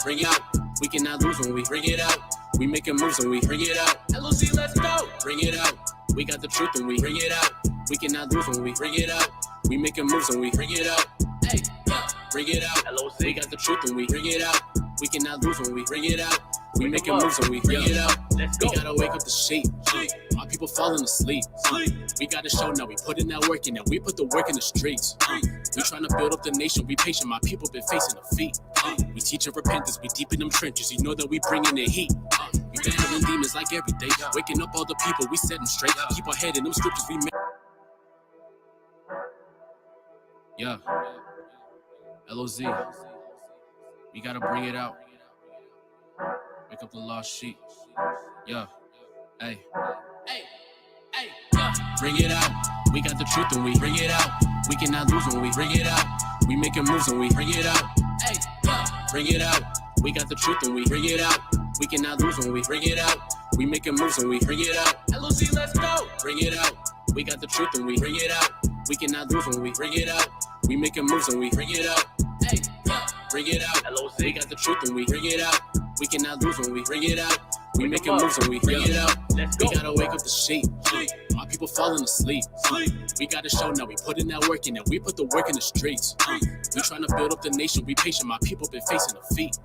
bring it out. We cannot lose when we bring it out. We making moves when we bring it out. LOZ, let's go. Bring it out. We got the truth when we bring it out. We cannot lose when we bring it out. We making moves when we bring it out. Hey, bring it out. LOZ. We got the truth when we bring it out. We cannot lose when we bring it out. We making moves when we bring it out. We gotta wake up the sheep. My people falling asleep. We gotta show now. We put in that work and now we put the work in the streets. We trying to build up the nation. We patient. My people been facing defeat. We teaching repentance. We deep in them trenches. You know that we bringing the heat. We battling demons like every day. Waking up all the people. We set them straight. Keep our head in them scriptures. We make. Yeah. LOZ. We gotta bring it out. Wake up the lost sheep. Yeah. Hey. Bring it out. We got the truth when we bring it out. We cannot lose when we bring it out. We making moves when we bring it out. Hey. Bring it out. We got the truth when we bring it out. We cannot lose when we bring it out. We making moves when we bring it out. LOZ, let's go. Bring it out. We got the truth when we bring it out. We cannot lose when we bring it out. We making moves when we bring it out. Hey. Bring it out. LOZ. We got the truth when we bring it out. We cannot lose when we bring it out. We making moves when we bring it out. We gotta wake up the sheep. My people falling asleep. We gotta show now. We put in that work and now we put the work in the streets. We trying to build up the nation. We patient. My people been facing defeat.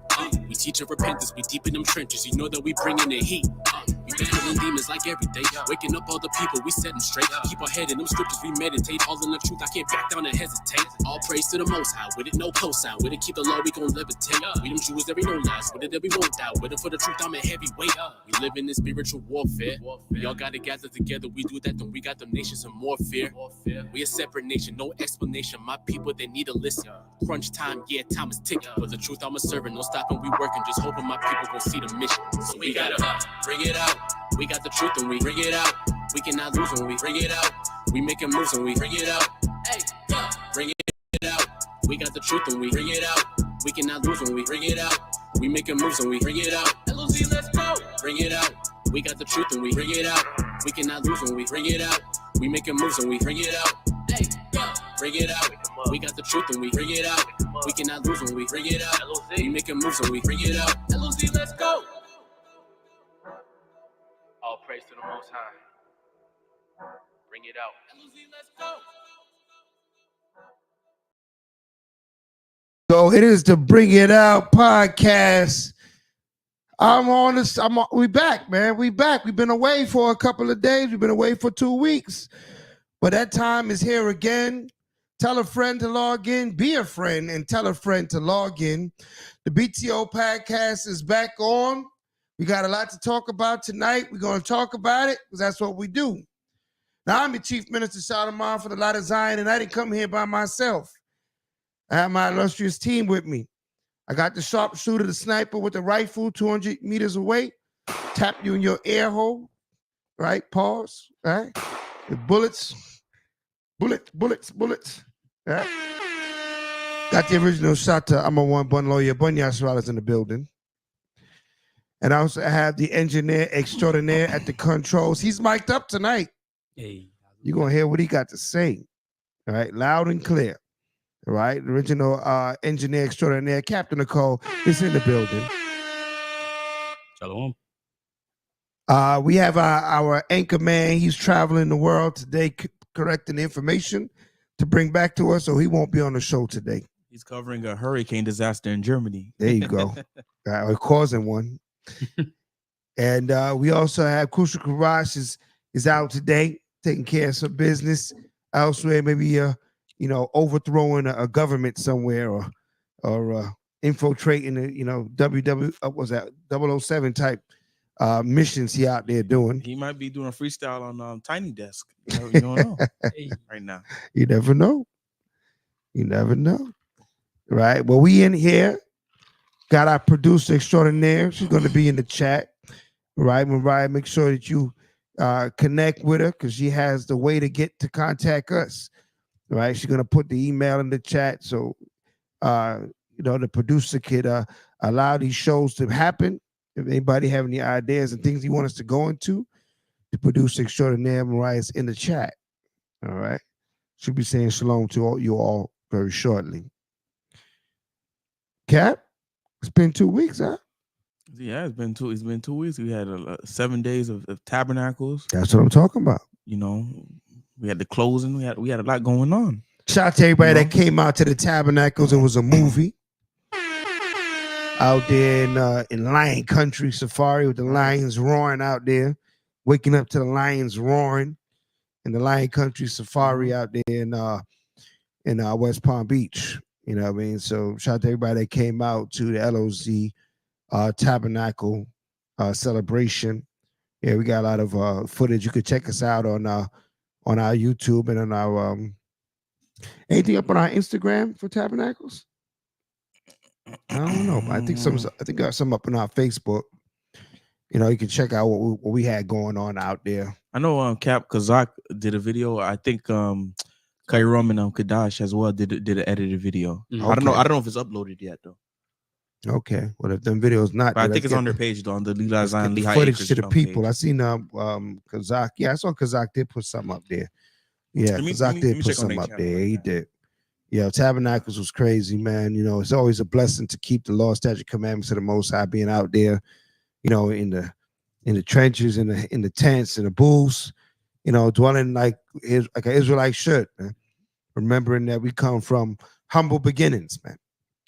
We teaching repentance. We deep in them trenches. You know that we bringing the heat. We battling demons like every day. Waking up all the people. We set them straight. Keep our head in them scriptures. We meditate. All in the truth. I can't back down and hesitate. All praise to the Most High. With it, no cosign. With it, keep the law. We gon' levitate. We them Jews that we no lies. With it, that we won't die. With it for the truth. I'm a heavyweight. We live in this spiritual warfare. We all gotta gather together. We do that, then we got them nations in more fear. We a separate nation, no explanation. My people, they need to listen. Crunch time, yeah, time is ticking. For the truth, I'm a servant. No stopping, we working. Just hoping my people gon' see the mission. So we gotta bring it out. We got the truth when we bring it out. We cannot lose when we bring it out. We making moves when we bring it out. Hey, bring it out. We got the truth when we bring it out. We cannot lose when we bring it out. We making moves when we bring it out. LOZ, let's go. Bring it out. We got the truth when we bring it out. We cannot lose when we bring it out. We making moves when we bring it out. Hey, bring it out. We got the truth when we bring it out. We cannot lose when we bring it out. We making moves when we bring it out. LOZ, let's go. All praise to the Most High. Bring it out. LOZ, let's go. So it is the Bring It Out podcast. We back, man. We back. We've been away for a couple of days. We've been away for 2 weeks. But that time is here again. Tell a friend to log in. Be a friend and tell a friend to log in. The BTO podcast is back on. We got a lot to talk about tonight. We're going to talk about it because that's what we do. Now, I'm the Chief Minister Solomon for the Light of Zion, and I didn't come here by myself. I have my illustrious team with me. I got the sharpshooter, the sniper with the rifle 200 meters away. Tap you in your air hole, right? Pause, right? The bullets, right? Got the original shot to I'm a one bun lawyer, Bunyas Riders in the building. And I also have the engineer extraordinaire at the controls. He's mic'd up tonight. Hey. You're going to hear what he got to say, all right? Loud and clear. All right, the original engineer extraordinaire, Captain Nicole, is in the building. Shalom. We have our anchor man. He's traveling the world today, correcting information to bring back to us, so he won't be on the show today. He's covering a hurricane disaster in Germany. There you go. We're causing one. And we also have Crucial Karash is out today, taking care of some business elsewhere, maybe overthrowing a government somewhere or infiltrating the, 007 type missions he out there doing. He might be doing a freestyle on Tiny Desk. You don't know right now. You never know. You never know. Right. Well, we in here. Got our producer extraordinaire. She's going to be in the chat. Right. Mariah, make sure that you connect with her because she has the way to get to contact us. Right, she's gonna put the email in the chat so the producer could allow these shows to happen. If anybody have any ideas and things you want us to go into, the producer extraordinaire Mariah is in the chat. All right, she'll be saying shalom to you all very shortly. Cap, It's been 2 weeks, huh? Yeah, it's been 2 weeks. We had 7 days of tabernacles. That's what I'm talking about. You know, we had the closing. We had a lot going on. Shout out to everybody You know? that came out to the Tabernacles. It was a movie out there in Lion Country Safari with the lions roaring out there, waking up to the lions roaring in the Lion Country Safari out there in West Palm Beach. You know what I mean? So shout out to everybody that came out to the LOZ Tabernacle celebration. Yeah, we got a lot of footage. You could check us out on our YouTube and on our anything up on our Instagram for Tabernacles. I don't know, but I think got some up on our Facebook. You know, you can check out what we had going on out there. I know Cap Kazak did a video. I think Kairam and Kadash as well did an edited video. Mhm. I don't know if it's uploaded yet though. Okay, well if them videos not, But I there, think let's it's on get their page though, on the Lehigh Zion the Lehigh footage Acres to the people. page. I seen Kazak. Yeah, I saw Kazak did put something up there. Yeah, Let me Kazak did put check on something their up channel there. right He now. did. Yeah, Tabernacles was crazy, man. You know, it's always a blessing to keep the law, statute, commandments of the Most High, being out there, you know, in the trenches, in the tents, in the booths, you know, dwelling like an Israelite should, man. Remembering that we come from humble beginnings, man.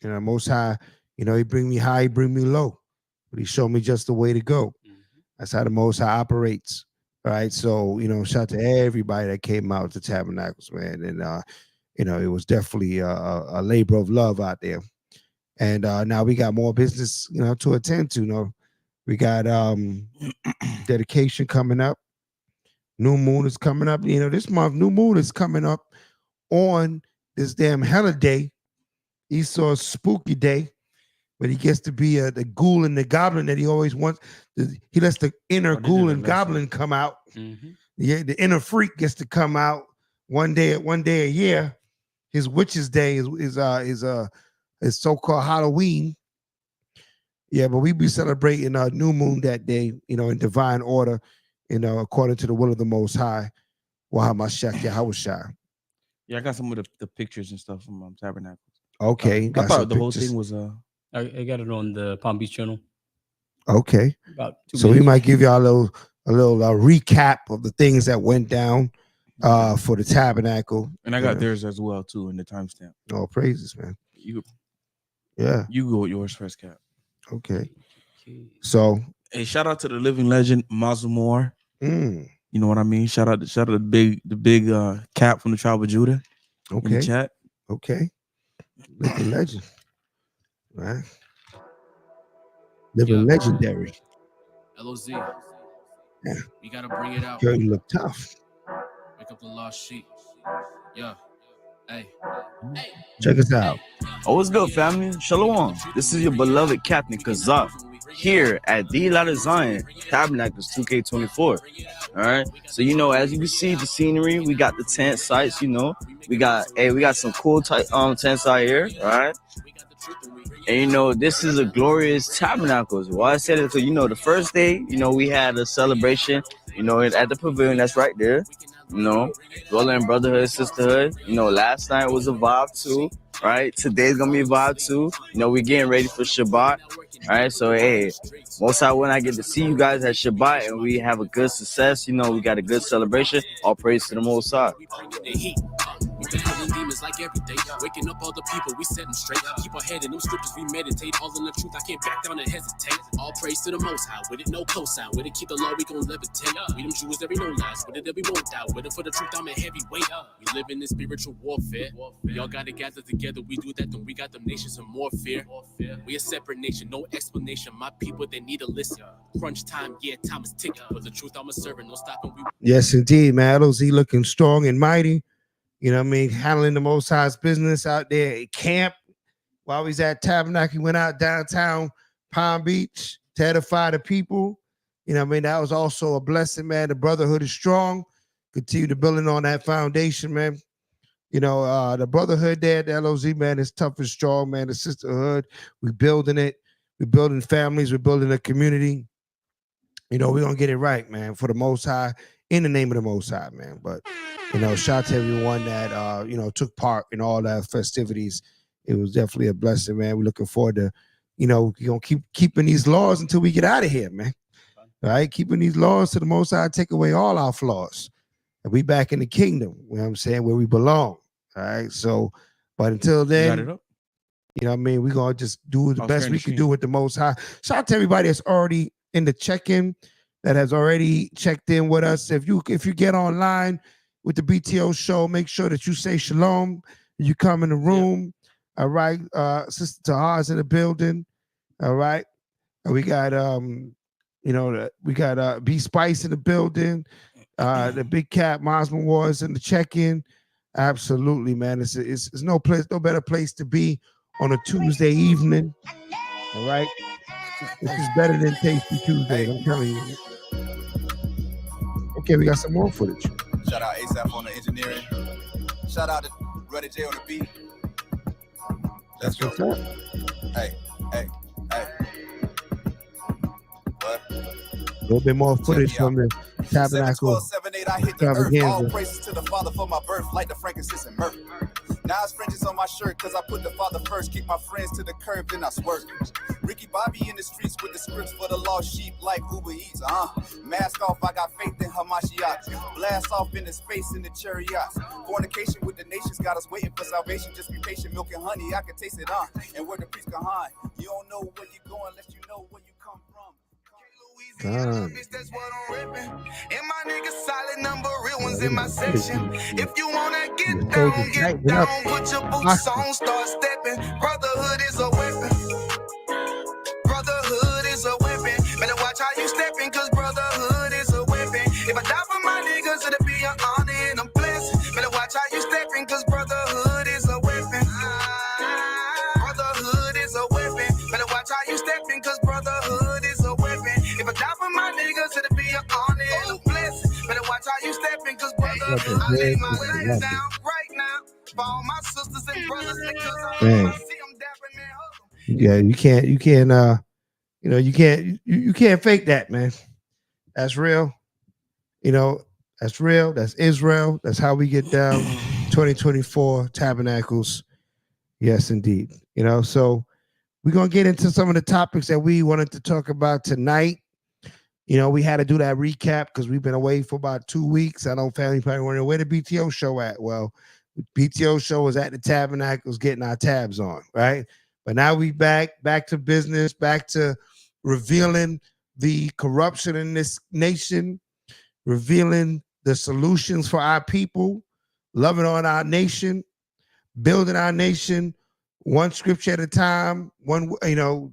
You know, Most High, you know, he bring me high, he bring me low, but he showed me just the way to go. That's how the Most High operates. All right. So, you know, shout out to everybody that came out to Tabernacles, man. And you know, it was definitely a labor of love out there. And now we got more business, you know, to attend to. You know, we got dedication coming up. New moon is coming up. You know, this month, new moon is coming up on this damn holiday. Esau's spooky day, but he gets to be the ghoul and the goblin that he always wants. He lets the inner ghoul and goblin come out. Yeah, the inner freak gets to come out one day a year. His witch's day is so-called Halloween. Yeah, but we be celebrating new moon that day, you know, in divine order, you know, according to the will of the Most High. Wahamashiach Yahushua. Yeah, I got some of the pictures and stuff from Tabernacles. Okay, I got thought some the whole pictures. thing was I got it on the Palm Beach channel. Okay, About 2 so we minutes. might give y'all a little recap of the things that went down for the tabernacle. and I got theirs as well too in the timestamp. Oh, praises, man. You Yeah. go with yours first, Cap. Okay. So, Hey, shout out to the living legend Mazumor. mm, You know what I mean? Shout out to the big Cap from the tribe of Judah in the okay, chat. okay. Living legend, right? Living Yeah. legendary. LOZ. Yeah. We gotta bring it out. Girl, you look tough. Wake up the lost sheep. Yeah. Hey. Check us out. Oh, what's good, family? Shalom. This is your beloved Captain Kazak here at the Light of Zion Tabernacles 2K24. All right. So, you know, as you can see the scenery, we got the tent sites, you know. We got some cool tents out here, all right? And, you know, this is a glorious Tabernacles. Why I said it, because, you know, the first day, you know, we had a celebration, you know, at the pavilion that's right there. You know, dwelling in brotherhood, sisterhood. You know, last night was a vibe too, right? Today's gonna be a vibe too. You know, we're getting ready for Shabbat, right? So, hey, most time when I get to see you guys at Shabbat and we have a good success, you know, we got a good celebration. All praise to the Most High. We battling demons like every day. Waking up all the people, we set them straight. Keep our head in them scriptures, we meditate. All in the truth, I can't back down and hesitate. All praise to the Most High. With it, no cosign. With it, keep the law, we gon' levitate. We them Jews, there be no lies. With it, we won't die. With it, for the truth, I'm a heavyweight. We live in this spiritual warfare. We all gotta gather together. We do that, then we got them nations in more fear. We a separate nation, no explanation. My people, they need to listen. Crunch time, yeah, time is ticking. For the truth, I'm a servant, no stopping. Yes, indeed, man. LOZ looking strong and mighty. You know what I mean? Handling the Most High's business out there at camp. While he's at Tabernacle, he went out downtown Palm Beach to edify the people. You know what I mean? That was also a blessing, man. The brotherhood is strong. Continue to building on that foundation, man. You know, the brotherhood there at the LOZ, man, is tough and strong, man. The sisterhood, we're building it. We're building families. We're building a community. You know, we're going to get it right, man, for the Most High, in the name of the Most High, man. But, you know, shout out to everyone that, you know, took part in all that festivities. It was definitely a blessing, man. We're looking forward to you know, you're gonna keep keeping these laws until we get out of here, man. Right? Keeping these laws to the Most High, take away all our flaws. And we back in the kingdom, you know what I'm saying, where we belong. All right. So, but until You got then, it up? you know what I mean, we're gonna just do the I'll best share we the can screen. do with the Most High. Shout out to everybody that's already in the check-in, that has already checked in with us. If you get online with the BTO show, make sure that you say shalom. You come in the room. All right. Sister Tahar's in the building. All right. And we got we got B Spice in the building. The Big Cat Mosman Wars in the check-in. Absolutely, man. It's no better place to be on a Tuesday evening. All right. This is better than Tasty Tuesdays, I'm telling you. Okay, we got some more footage. Shout out ASAP on the engineering. Shout out to Ruddy J on the beat. Let's That's go. what's up. Hey. What? A little bit more footage from the Tabernacle 7-12-7-8, I hit the earth. All extravaganza. praises to the Father for my birth, like the frankincense and myrrh. Now it's fringes on my shirt, cause I put the Father first. Keep my friends to the curb, then I swerve. Ricky Bobby in the streets with the scripts for the lost sheep, like Uber Eats, Mask off, I got faith in Hamashiach. Blast off into space in the chariots. Fornication with the nations got us waiting for salvation. Just be patient, milk and honey, I can taste it, And where the priest can hide. You don't know where you're going unless you know where you come from. That's what I'm ripping. And my niggas solid number, real ones in my section. If you wanna get down, put your boots on, start stepping. Brotherhood is a weapon. Brotherhood is a weapon. Better watch how you stepping, cause brotherhood is a weapon. If I die for my niggas, it'll be an honor and a blessing. Better watch how you stepping, cause brotherhood is a weapon. Brotherhood is a weapon. Better watch how you stepping, cause brotherhood is a weapon. If I die for my niggas, it'll be an honor and a blessing. Better watch how you stepping, cause brother, I lay my life down right now for all my sisters and brothers, because I see them dapping and hugging. Yeah, you can't fake that, man. That's real. You know, that's real. That's Israel. That's how we get down. 2024 Tabernacles. Yes, indeed. You know, so we're gonna get into some of the topics that we wanted to talk about tonight. You know, we had to do that recap because we've been away for about 2 weeks. I know family probably wondering where the BTO show at. Well, BTO show was at the Tabernacles getting our tabs on, right? But now we back to business, back to revealing the corruption in this nation, revealing the solutions for our people, loving on our nation, building our nation one scripture at a time,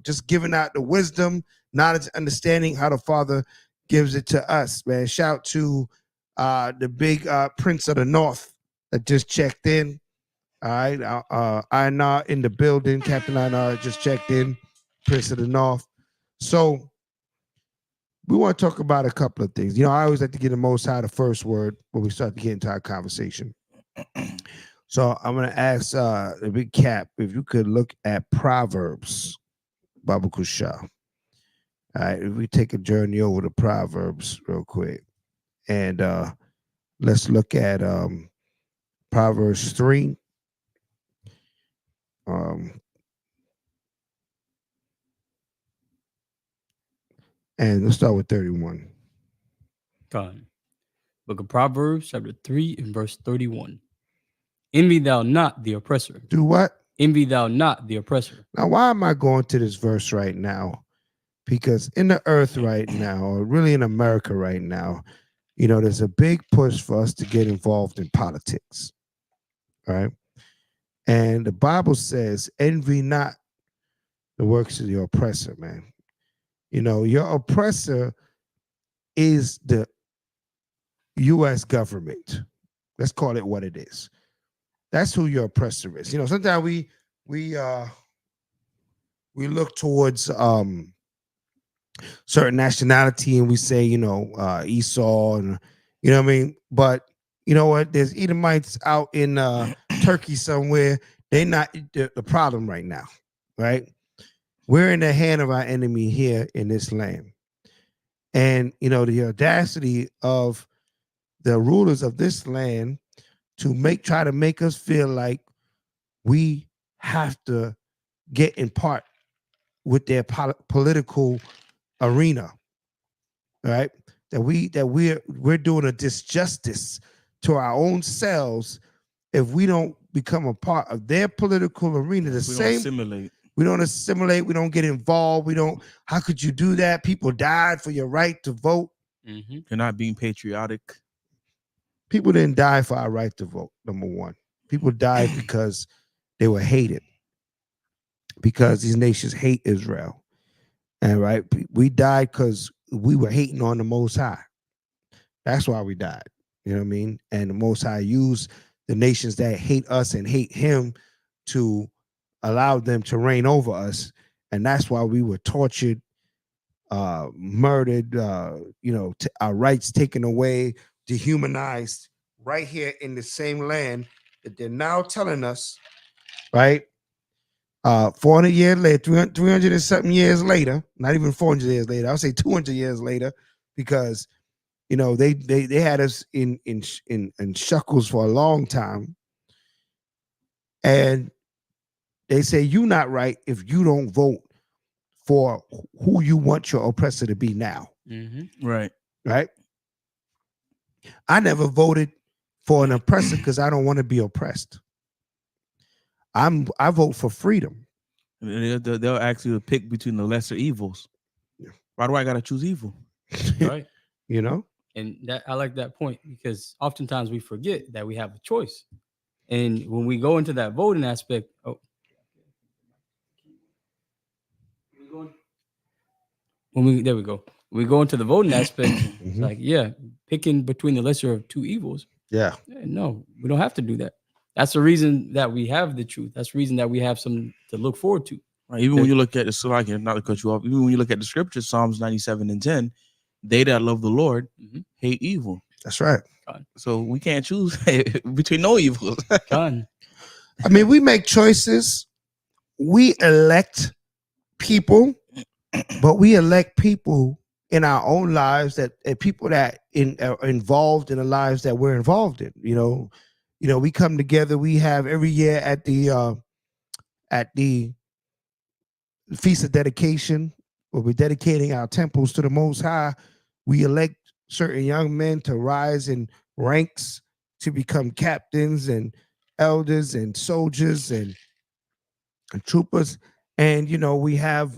just giving out the wisdom, knowledge, understanding how the Father gives it to us, man. Shout to the big Prince of the North that just checked in. All right, Einar in the building. Captain Einar just checked in. Prince of the North. So we want to talk about a couple of things. You know, I always like to get the Most High the first word when we start to get into our conversation. So I'm going to ask the big Cap if you could look at Proverbs, Baba Kusha. All right, if we take a journey over to Proverbs real quick. And let's look at Proverbs 3. And let's start with 31. God. Book of Proverbs, chapter 3, and verse 31. Envy thou not the oppressor. Do what? Envy thou not the oppressor. Now, why am I going to this verse right now? Because in the earth right now, or really in America right now, you know, there's a big push for us to get involved in politics. Right? And the Bible says, envy not the works of the oppressor, man. You know, your oppressor is the U.S. government. Let's call it what it is. That's who your oppressor is. You know, sometimes we look towards certain nationality and we say, you know, Esau, and you know what I mean. But you know what? There's Edomites out in Turkey somewhere. They're not the problem right now, right? We're in the hand of our enemy here in this land. And, you know, the audacity of the rulers of this land to try to make us feel like we have to get in part with their political arena, right? That we're doing a disjustice to our own selves if we don't become a part of their political arena. The We don't same, assimilate. we don't assimilate, we don't get involved, we don't. How could you do that? People died for your right to vote. Mm-hmm. You're not being patriotic. People didn't die for our right to vote. Number one, people died because they were hated, because these nations hate Israel. And right, we died because we were hating on the Most High. That's why we died. You know what I mean? And the Most High used the nations that hate us and hate him to allow them to reign over us. And that's why we were tortured, murdered, our rights taken away, dehumanized right here in the same land that they're now telling us, right? 400 years later, 300 and something years later, not even 400 years later, I'll say 200 years later, because they had us in shackles for a long time, and they say you're not right if you don't vote for who you want your oppressor to be now. Mm-hmm. Right. I never voted for an oppressor because I don't want to be oppressed. I vote for freedom. They'll ask you to pick between the lesser evils. Yeah. Why do I gotta choose evil? Right. And that I like that point, because oftentimes we forget that we have a choice. And when we go into that voting aspect, there we go. We go into the voting aspect, it's like, picking between the lesser of two evils. Yeah. No, we don't have to do that. That's the reason that we have the truth. That's the reason that we have something to look forward to. Right. Even when you look at the not to cut you off, even when you look at the scriptures, Psalms 97:10, they that love the Lord hate evil. That's right. So we can't choose between no evils. I mean, we make choices. We elect people, but we elect people in our own lives that people that are involved in the lives that we're involved in. We come together. We have every year at the Feast of Dedication, where we're dedicating our temples to the Most High. We elect certain young men to rise in ranks to become captains and elders and soldiers and troopers. And, we have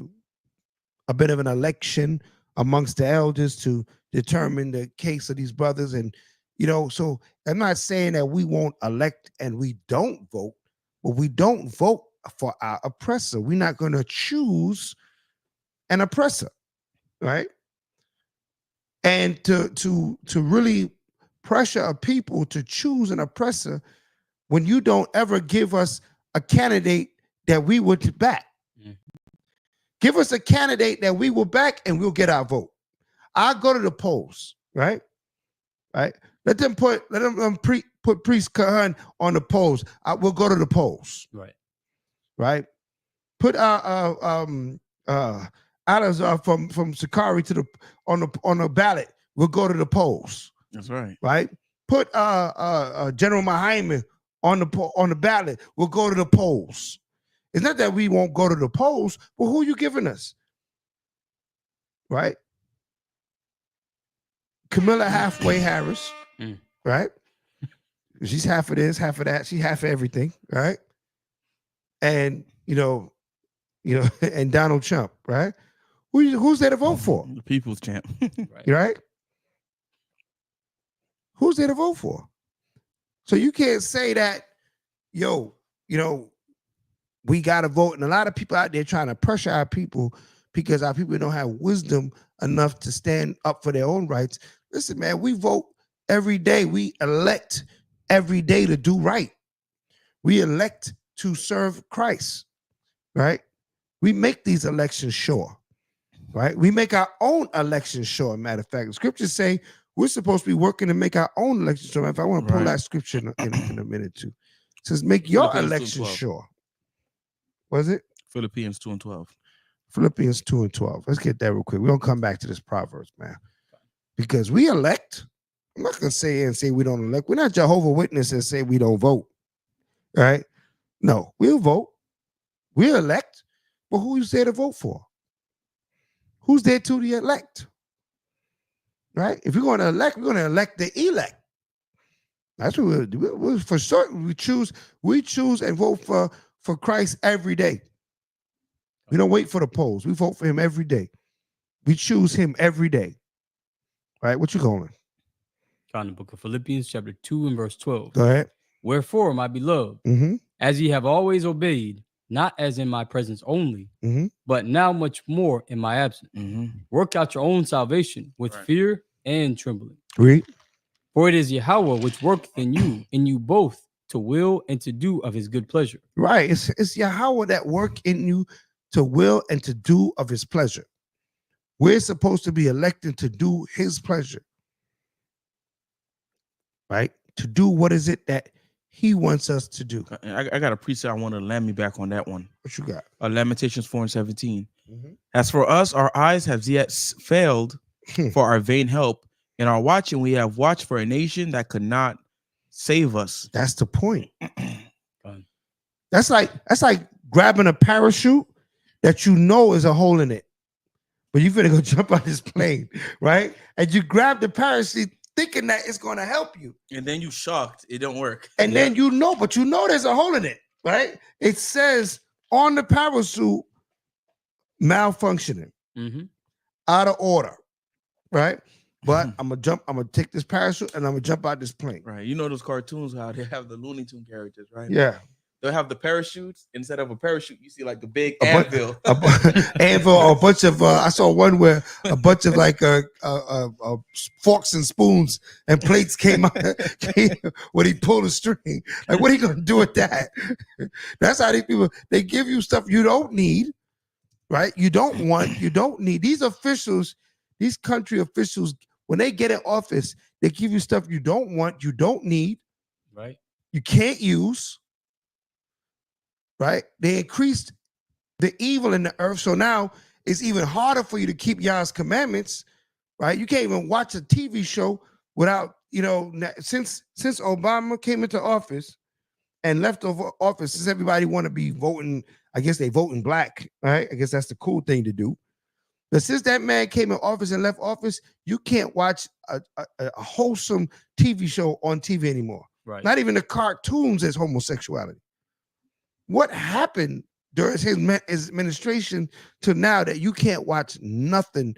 a bit of an election amongst the elders to determine the case of these brothers. And, so I'm not saying that we won't elect and we don't vote, but we don't vote for our oppressor. We're not going to choose an oppressor, right? And to really pressure a people to choose an oppressor when you don't ever give us a candidate that we would back. Give us a candidate that we will back and we'll get our vote. I'll go to the polls, right? Let them put Priest Kahan on the polls. We'll go to the polls. Right. Put Alazar from Sakari on the ballot. We'll go to the polls. That's right. Right. Put General Mahaiman on the ballot. We'll go to the polls. It's not that we won't go to the polls, but who are you giving us? Right. Camilla Halfway Harris. Right. She's half of this, half of that. She's half of everything. Right. And and Donald Trump. Right. Who's there to vote for? The people's champ. Right. Who's there to vote for? So you can't say that, we got to vote. And a lot of people out there trying to pressure our people because our people don't have wisdom enough to stand up for their own rights. Listen, man, we vote every day. We elect every day to do right. We elect to serve Christ, right? We make these elections sure, right? We make our own elections sure. Matter of fact, the scriptures say we're supposed to be working to make our own elections sure. If I want to pull that scripture in a minute too, it says make your election sure. Was it? Philippians 2:12. Philippians 2:12. Let's get that real quick. We're going to come back to this Proverbs, man. Because we elect. I'm not going to say we don't elect. We're not Jehovah's Witnesses and say we don't vote. Right? No, we'll vote. We'll elect. But who is there to vote for? Who's there to the elect? Right? If we're going to elect, we're going to elect the elect. That's what we'll do. We'll, for certain, we choose and vote for Christ every day. We don't wait for the polls. We vote for him every day. We choose him every day. Right? What you going? Found in the book of Philippians, chapter 2 and verse 12. Go ahead. Wherefore, my beloved, Mm-hmm. as ye have always obeyed, not as in my presence only, Mm-hmm. but now much more in my absence, work out your own salvation with Right. fear and trembling. Read. For it is Yahweh which worketh in you both to will and to do of his good pleasure. Right. It's Yahweh that work in you to will and to do of his pleasure. We're supposed to be elected to do his pleasure. Right? To do what is it that he wants us to do. I got a precept. I want to land me back on that one. What you got? Lamentations 4:17. Mm-hmm. As for us, our eyes have yet failed for our vain help. In our watching, we have watched for a nation that could not save us. That's the point. Fine. That's like grabbing a parachute that you know is a hole in it, but you're gonna go jump on this plane, right? And you grab the parachute thinking that it's gonna help you, And then you shocked it don't work. and then you know there's a hole in it, right? It says on the parachute malfunctioning, out of order, right? But I'm gonna take this parachute and I'm gonna jump out this plane. Right. You know those cartoons, how they have the Looney Tune characters, right? Yeah. They'll have the parachutes. Instead of a parachute, you see like the big A bu- anvil. Anvil, or a bunch of I saw one where a bunch of like forks and spoons and plates came out when he pulled a string. Like, what are you gonna do with that? That's how these people, they give you stuff you don't need, right? You don't need. These officials, these country officials, when they get in office, they give you stuff you don't want, you don't need, Right. you can't use. Right? They increased the evil in the earth. So now it's even harder for you to keep Yah's commandments, right? You can't even watch a TV show without, since Obama came into office and left office, since everybody want to be voting, I guess they voting black, right? I guess that's the cool thing to do. But since that man came in office and left office, you can't watch a wholesome TV show on TV anymore. Right. Not even the cartoons as homosexuality. What happened during his administration to now that you can't watch nothing?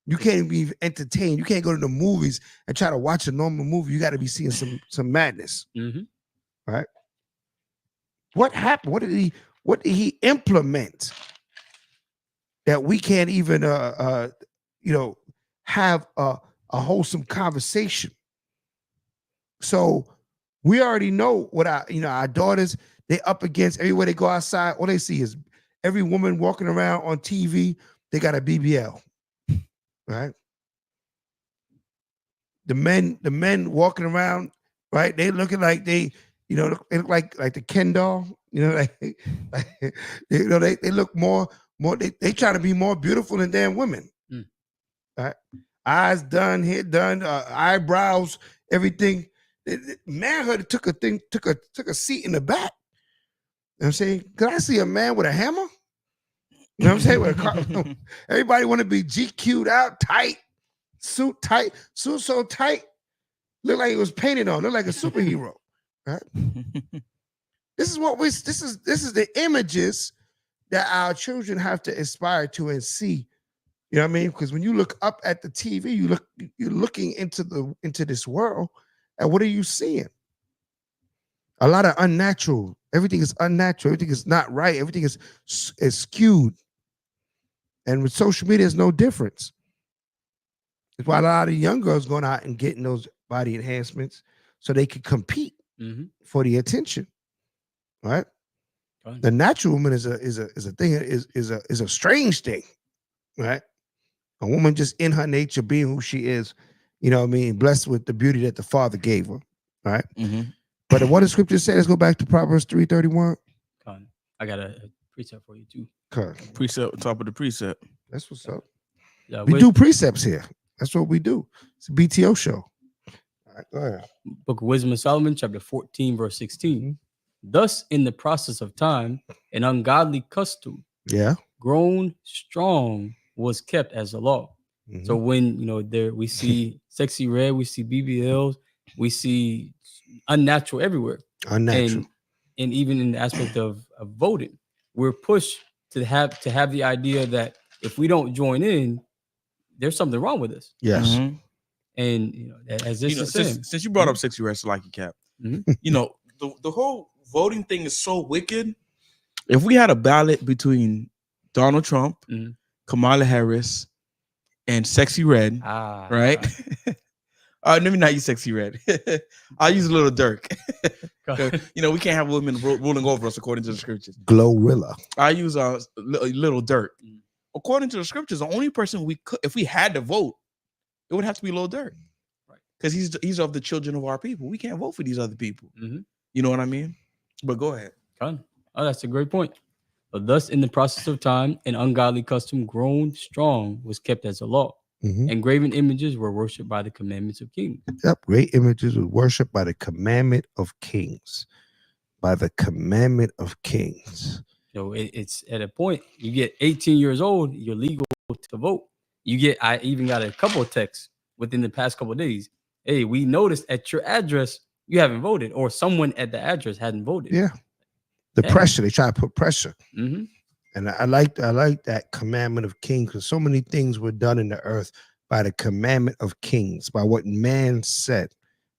You can't be entertained. You can't go to the movies and try to watch a normal movie. You got to be seeing some madness, right? What happened? What did he implement that we can't even have a wholesome conversation? So we already know what our daughters. They up against everywhere they go outside. All they see is every woman walking around on TV. They got a BBL, right? The men walking around, right? They looking like they look like the Ken doll. They look more. They try to be more beautiful than damn women, right? Eyes done, hair done, eyebrows, everything. Manhood took a seat in the back. You know what I'm saying? Could I see a man with a hammer? You know what I'm saying? Everybody want to be GQ'd out, tight, suit so tight, look like it was painted on, look like a superhero. Right? This is the images that our children have to aspire to and see. You know what I mean? Because when you look up at the TV, you're looking into this world, and what are you seeing? A lot of unnatural. Everything is unnatural. Everything is not right. Everything is skewed. And with social media, there's no difference. That's why a lot of young girls going out and getting those body enhancements so they can compete for the attention. Right? Fine. The natural woman is a thing, is a strange thing. Right? A woman just in her nature being who she is, you know what I mean, blessed with the beauty that the Father gave her. Right? But what the scripture says, let's go back to Proverbs 3:31. I got a precept for you too. Okay. Precept, top of the precept. That's what's up. Yeah, We do precepts here. That's what we do. It's a BTO show. All right, go ahead. Book of Wisdom of Solomon, chapter 14, verse 16. Thus, in the process of time, an ungodly custom Yeah. grown strong was kept as a law. Mhm. So when there we see Sexy Red, we see BBLs, we see unnatural everywhere, Unnatural. and even in the aspect of voting, we're pushed to have the idea that if we don't join in, there's something wrong with us. Yes. Mhm. And as this is saying, since you brought up Sexy Red, so like you Cap, Mhm. the whole voting thing is so wicked. If we had a ballot between Donald Trump, Mhm. Kamala Harris, and Sexy Red, right? Let me not use Sexy Red. I'll use Little Dirk. We can't have women ruling over us according to the scriptures. Glorilla. I use Little Dirk. According to the scriptures, the only person we could, if we had to vote, it would have to be Lil Durk, right? Because he's of the children of our people. We can't vote for these other people. Mhm. You know what I mean? But go ahead. Oh, that's a great point. But thus, in the process of time, an ungodly custom grown strong was kept as a law. Mhm. And graven images were worshipped by the commandments of kings. Yep. Great images were worshipped by the commandment of kings. By the commandment of kings. So it's at a point you get 18 years old, you're legal to vote. I even got a couple of texts within the past couple of days. Hey, we noticed at your address you haven't voted, or someone at the address hadn't voted. Yeah. The Damn. pressure, they try to put pressure. Mhm. And I like that commandment of kings, because so many things were done in the earth by the commandment of kings, by what man said,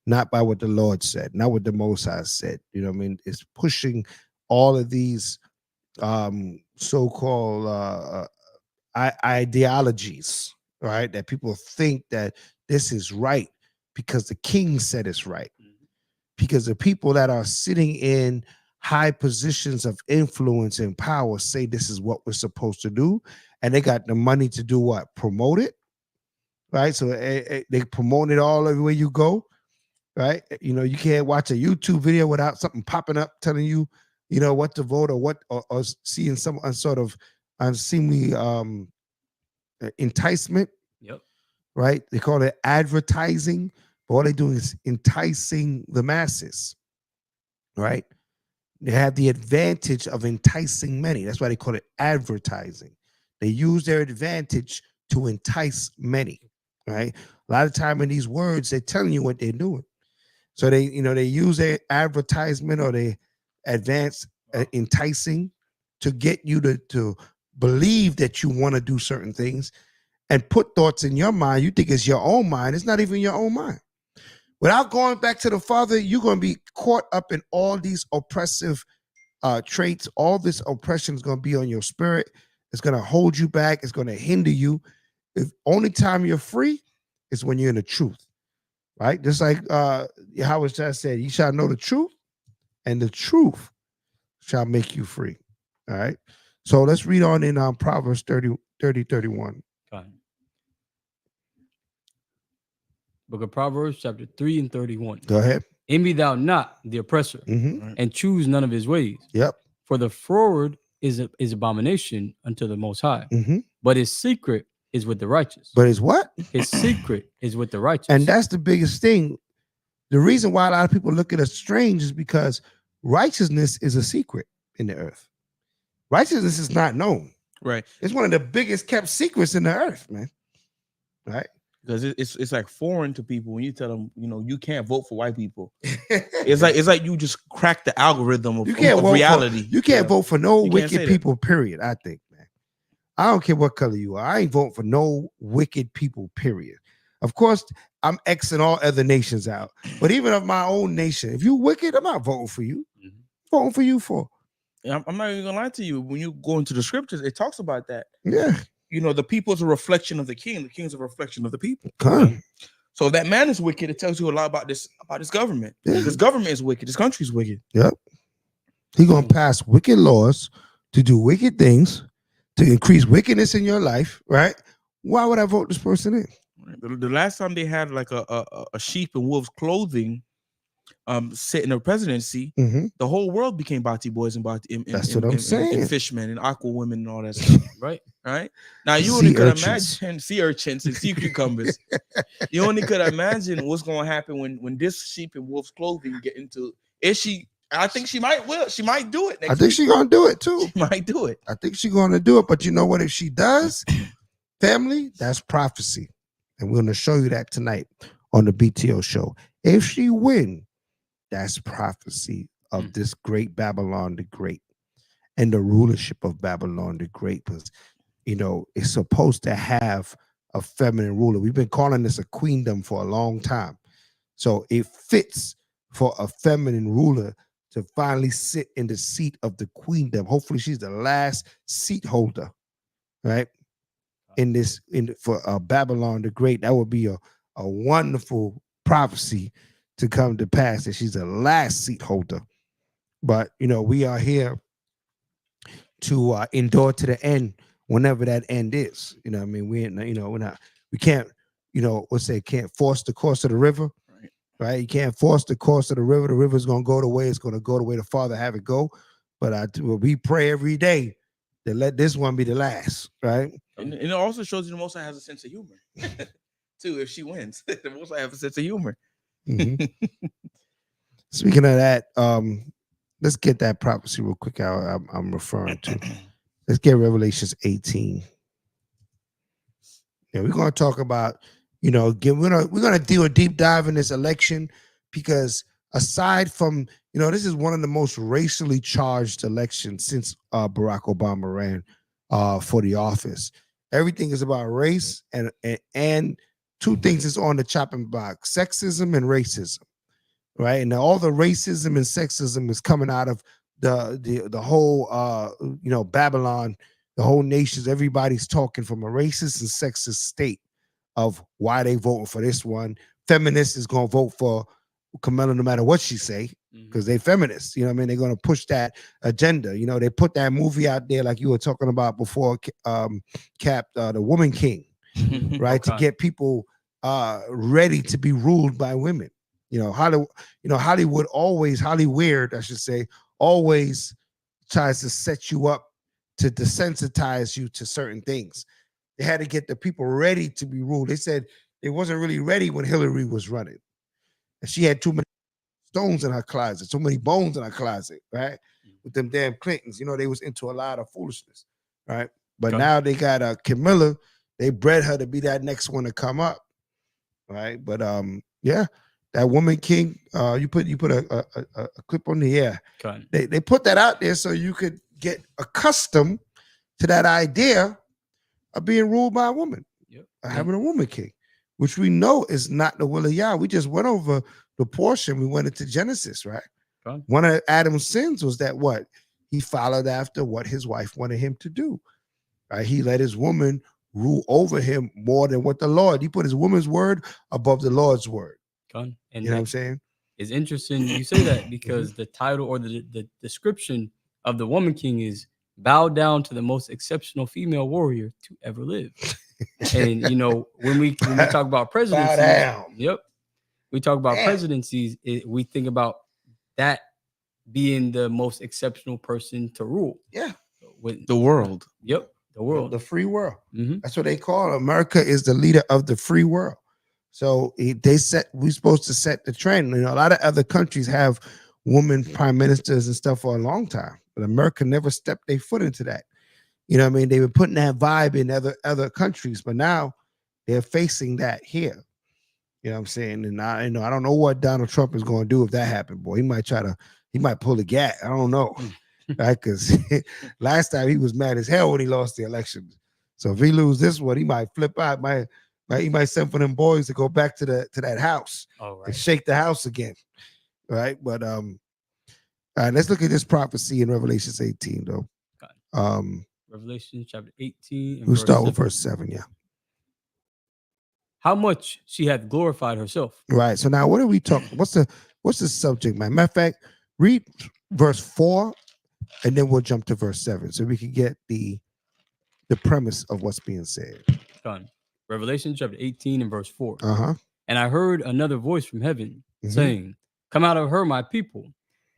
not by what the Lord said, not what the Most High said. You know what I mean? It's pushing all of these so-called ideologies, right? That people think that this is right because the king said it's right. Because the people that are sitting in high positions of influence and power say this is what we're supposed to do, and they got the money to do what? Promote it, right? So they promote it all everywhere you go, right? You can't watch a YouTube video without something popping up telling you, what to vote, or seeing some sort of unseemly enticement. Yep. Right? They call it advertising, but all they're doing is enticing the masses. Right? They have the advantage of enticing many. That's why they call it advertising. They use their advantage to entice many. Right? A lot of time in these words, they're telling you what they're doing. So they use their advertisement or they advance enticing to get you to believe that you want to do certain things and put thoughts in your mind. You think it's your own mind. It's not even your own mind. Without going back to the Father, you're going to be caught up in all these oppressive traits. All this oppression is going to be on your spirit. It's going to hold you back. It's going to hinder you. The only time you're free is when you're in the truth. Right? Just like Yahweh said, you shall know the truth, and the truth shall make you free. All right. So let's read on in Proverbs 31. Book of Proverbs, chapter 3 and 31. Go ahead. Envy thou not the oppressor, and choose none of his ways. Yep. For the froward is abomination unto the Most High, but his secret is with the righteous. But his what? His secret is with the righteous. And that's the biggest thing. The reason why a lot of people look at us strange is because righteousness is a secret in the earth. Righteousness is not known. Right. It's one of the biggest kept secrets in the earth, man. Right? Because it's like foreign to people when you tell them, you can't vote for white people. it's like you just crack the algorithm of reality. You can't vote for no wicked people, period, I think, man. I don't care what color you are. I ain't voting for no wicked people, period. Of course, I'm Xing all other nations out. But even of my own nation, if you wicked, I'm not voting for you. Voting for you for. I'm not even gonna lie to you. When you go into the scriptures, it talks about that. Yeah. The people is a reflection of the king. The king is a reflection of the people. Come. So if that man is wicked, it tells you a lot about this government. Yeah. This government is wicked. This country is wicked. Yep. He's gonna pass wicked laws to do wicked things, to increase wickedness in your life, right? Why would I vote this person in? The last time they had like a sheep in wolf's clothing sit in the presidency, the whole world became Bati boys and that's what I'm saying. And fishmen and aqua women and all that stuff. Right. Now you only could imagine sea urchins and sea cucumbers. You only could imagine what's going to happen when this sheep in wolf's clothing get into. Is she I think she might do it. I think she's gonna do it too. She might do it. I think she's gonna do it. But you know what? If she does, family, that's prophecy, and we're gonna show you that tonight on the BTO show. If she win, that's prophecy of this great Babylon the Great and the rulership of Babylon the Great, because it's supposed to have a feminine ruler. We've been calling this a queendom for a long time, so it fits for a feminine ruler to finally sit in the seat of the queendom. Hopefully, she's the last seat holder, right? For Babylon the Great. That would be a wonderful prophecy to come to pass, that she's the last seat holder. But we are here to endure to the end, whenever that end is. What I mean? We can't, can't force the course of the river. Right, you can't force the course of the river. The river's gonna go the way it's gonna go, the way the Father have it go. But we pray every day that let this one be the last, right? And it also shows you the Most High has a sense of humor, too. If she wins, the Most High have a sense of humor. Mm-hmm. Speaking of that, let's get that prophecy real quick. I'm referring to. Let's get Revelations 18. Yeah, we're gonna talk about. Again, we're gonna do a deep dive in this election, because aside from this is one of the most racially charged elections since Barack Obama ran for the office. Everything is about race, and two things is on the chopping block: sexism and racism, right? And all the racism and sexism is coming out of the whole Babylon, the whole nations. Everybody's talking from a racist and sexist state of why they voting for this one. Feminists is gonna vote for Kamala no matter what she say, because they feminists. They're gonna push that agenda. They put that movie out there like you were talking about before, Cap, the Woman King, right? Okay. To get people ready to be ruled by women. Hollywood always tries to set you up to desensitize you to certain things. They had to get the people ready to be ruled. They said they wasn't really ready when Hillary was running. And she had too many stones in her closet, so many bones in her closet, right? With them damn Clintons. They was into a lot of foolishness, right? But now they got Camilla. They bred her to be that next one to come up, right? But that Woman King, you put a clip on the air. They put that out there so you could get accustomed to that idea of being ruled by a woman, having a woman king, which we know is not the will of Yah. We just went over the portion. We went into Genesis, right? One of Adam's sins was that he followed after what his wife wanted him to do, right? He let his woman rule over him more than what the Lord. He put his woman's word above the Lord's word. And you know what I'm saying? It's interesting you say that, because the title or the description of the Woman King is bow down to the most exceptional female warrior to ever live. And when we talk about presidencies, we talk about presidencies, we think about that being the most exceptional person to rule. With the world. The world, the free world. That's what they call it. America is the leader of the free world. So we're supposed to set the trend. A lot of other countries have women prime ministers and stuff for a long time, but America never stepped their foot into that. They were putting that vibe in other countries, but now they're facing that here. You know what I'm saying? And I don't know what Donald Trump is going to do if that happened, boy. He might pull the gat. I don't know, right? Because last time he was mad as hell when he lost the election. So if he lose this one, he might flip out. He might send for them boys to go back to that house and shake the house again, right? But all right, let's look at this prophecy in Revelation 18, though. Revelation chapter 18. We'll start with verse 7, How much she hath glorified herself. Right. So now what are we talking? What's the subject, man? Matter of fact, read verse 4, and then we'll jump to verse 7 so we can get the premise of what's being said. Done. Revelation chapter 18 and verse 4. Uh-huh. And I heard another voice from heaven saying, come out of her, my people,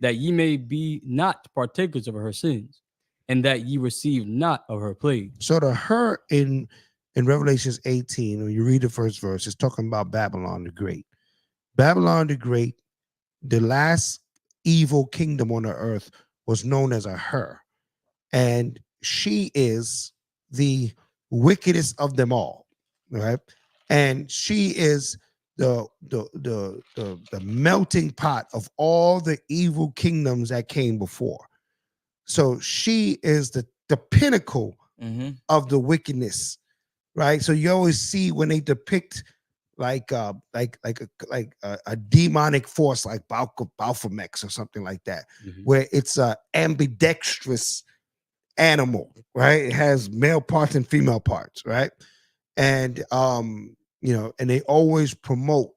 that ye may be not partakers of her sins, and that ye receive not of her plague. So the her in Revelations 18, when you read the first verse, it's talking about Babylon the Great. Babylon the Great, the last evil kingdom on the earth was known as a her. And she is the wickedest of them all, right? And she is the melting pot of all the evil kingdoms that came before. So she is the pinnacle of the wickedness, right? So you always see when they depict like a demonic force like Baphomet or something like that, where it's a ambidextrous animal, right? It has male parts and female parts, right? And you know, and they always promote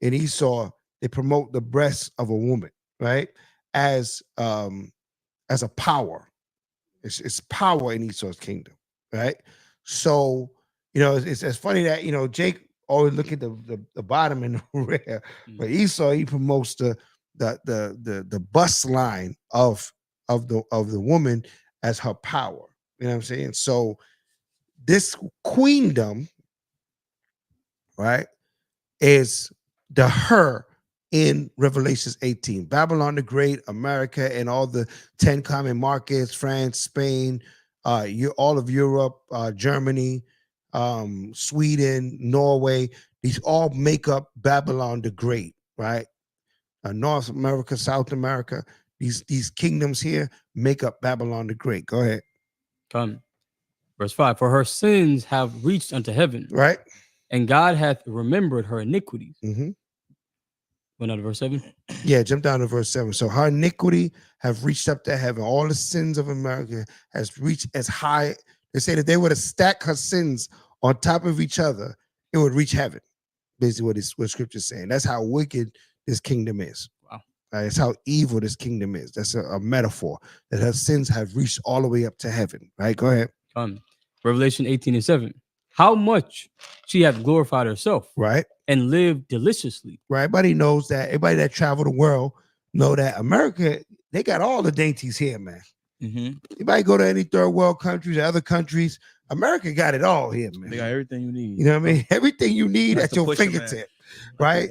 in Esau, they promote the breasts of a woman, right? As a power. It's power in Esau's kingdom, right? So, you know, it's funny that, you know, Jake always look at the bottom and the rear, but Esau, he promotes the bust line of the woman as her power. You know what I'm saying? So this queendom, right, is the her in Revelations 18. Babylon the Great, America, and all the 10 common markets, France, Spain, all of Europe, Germany, Sweden, Norway, these all make up Babylon the Great, right? North America, South America, these kingdoms here make up Babylon the Great. Go ahead. Come. Verse 5, for her sins have reached unto heaven. Right. And God hath remembered her iniquities. Went on to verse 7? Yeah, jump down to verse 7. So her iniquity have reached up to heaven. All the sins of America has reached as high. They say that they were to stack her sins on top of each other, it would reach heaven. Basically what scripture's saying. That's how wicked this kingdom is. Wow. That's how evil this kingdom is. That's a metaphor that her sins have reached all the way up to heaven. Right? Go ahead. Revelation 18:7. How much she hath glorified herself. Right. And lived deliciously. Right. Everybody knows that. Everybody that travel the world know that America, they got all the dainties here, man. Anybody go to any third world countries or other countries, America got it all here, man. They got everything you need. You know what I mean? Everything you need That's at your fingertip, right?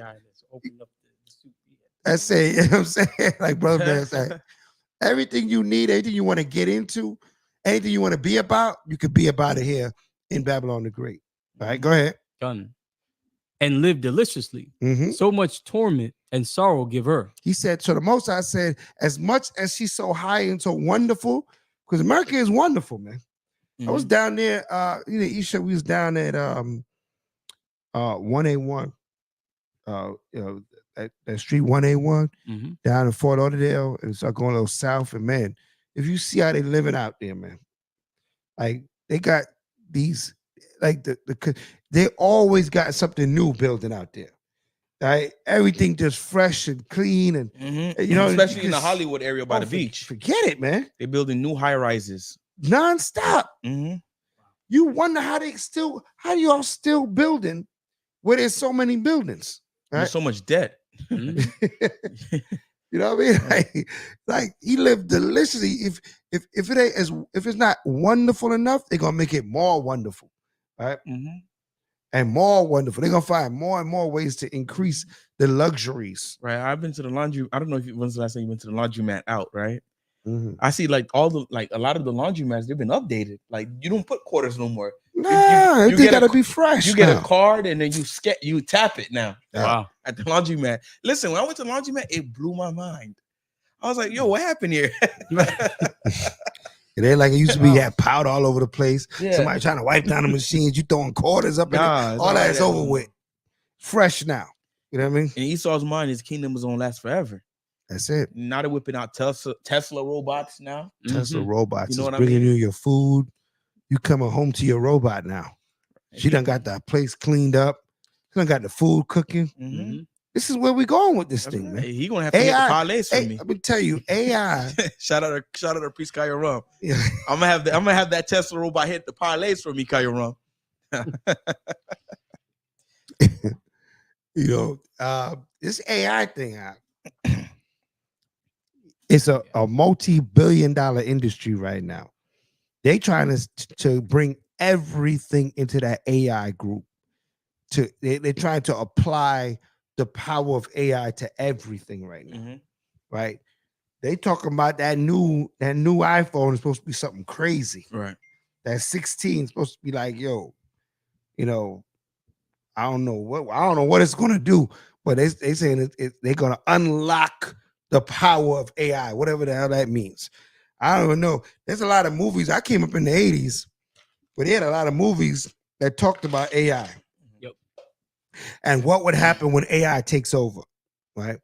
That's it. You know what I'm saying? Like brother man said, everything you need, anything you want to get into, anything you want to be about, you could be about it here in Babylon the Great. All right, go ahead. Done. And live deliciously. So much torment and sorrow give her. He said, so the Most High said, as much as she's so high and so wonderful, because America is wonderful, man. I was down there, you know, Isha, we was down at 1A1, you know, that street 1A1 down in Fort Lauderdale, and start going a little south. And man, if you see how they living out there, man, like they got these, like they always got something new building out there. Right? Everything just fresh and clean, and you know, especially in the Hollywood area by the beach. Forget it, man. They're building new high rises nonstop. You wonder how do y'all still building where there's so many buildings? Right? There's so much debt. You know what I mean? Like he lived deliciously. If it ain't if it's not wonderful enough, they're gonna make it more wonderful, right? And more wonderful. They're gonna find more and more ways to increase the luxuries. Right. I've been to the laundry. I don't know if when's the last time you went to the laundromat out, right? I see like a lot of the laundromats, they've been updated. Like you don't put quarters no more. Nah, you gotta be fresh. You get a card and then you tap it now. Wow. At the laundromat. Listen, when I went to the laundromat, it blew my mind. I was like, yo, what happened here? It ain't like it used to be. Had powder all over the place. Somebody trying to wipe down the machines. You throwing quarters up in it. All that's over with. Fresh now. You know what I mean? In Esau's mind, his kingdom was gonna last forever. That's it. Now they're whipping out Tesla robots now. Tesla robots. You know what bringing you your food. You coming home to your robot now. She done got that place cleaned up. She done got the food cooking. This is where we going with this thing, man. He gonna have to get the parlays for me. Let me tell you, AI. shout out to Priest Kaya Rum. Yeah. I'm gonna have that Tesla robot hit the parlays for me, Kaya Rum. You know, this AI thing, it's a multi-billion-dollar industry right now. They trying to bring everything into that AI group. They're trying to apply the power of AI to everything right now, right? They talking about that new iPhone is supposed to be something crazy. Right. That 16 is supposed to be like, yo, you know, I don't know what it's gonna do, but they saying they're gonna unlock the power of AI, whatever the hell that means. I don't even know. There's a lot of movies. I came up in the 80s, but they had a lot of movies that talked about AI. Yep. And what would happen when AI takes over, right?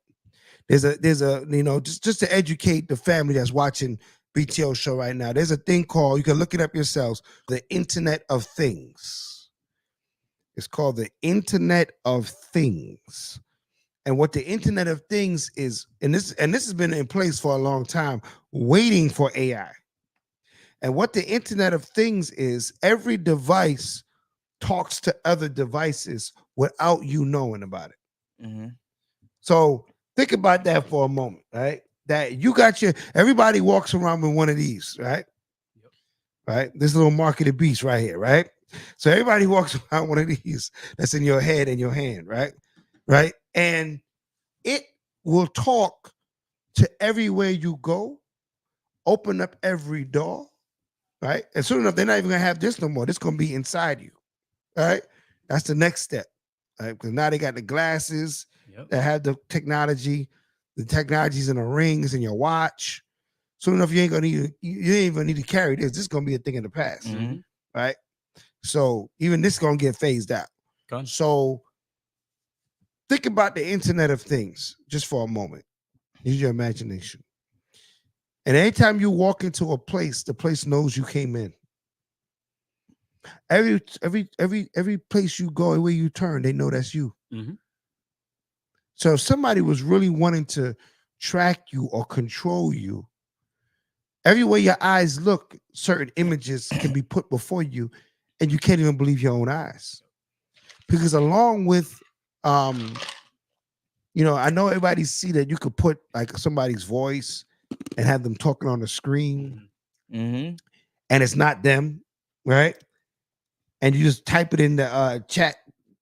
There's a you know, just to educate the family that's watching BTO show right now. There's a thing called, you can look it up yourselves, the Internet of Things. It's called the Internet of Things. And what the Internet of Things is, and this has been in place for a long time, waiting for AI. And what the Internet of Things is, every device talks to other devices without you knowing about it. Mm-hmm. So think about that for a moment, right? That you got everybody walks around with one of these, right? Yep. Right? This little mark of the beast right here, right? So everybody walks around one of these that's in your head and your hand, right? Right? And it will talk to everywhere you go, open up every door, right? And soon enough, they're not even gonna have this no more. This gonna be inside you, right? That's the next step, right? Because now they got the glasses that have the technology. The technology's in the rings in your watch. Soon enough, you ain't even need to carry this. This is gonna be a thing of the past, right? So even this is gonna get phased out. So think about the Internet of Things just for a moment. Use your imagination. And anytime you walk into a place, the place knows you came in. Every place you go, everywhere you turn, they know that's you. Mm-hmm. So if somebody was really wanting to track you or control you, everywhere your eyes look, certain images can be put before you, and you can't even believe your own eyes. Because along with, you know, I know everybody see that you could put like somebody's voice and have them talking on the screen, and it's not them, right? And you just type it in the chat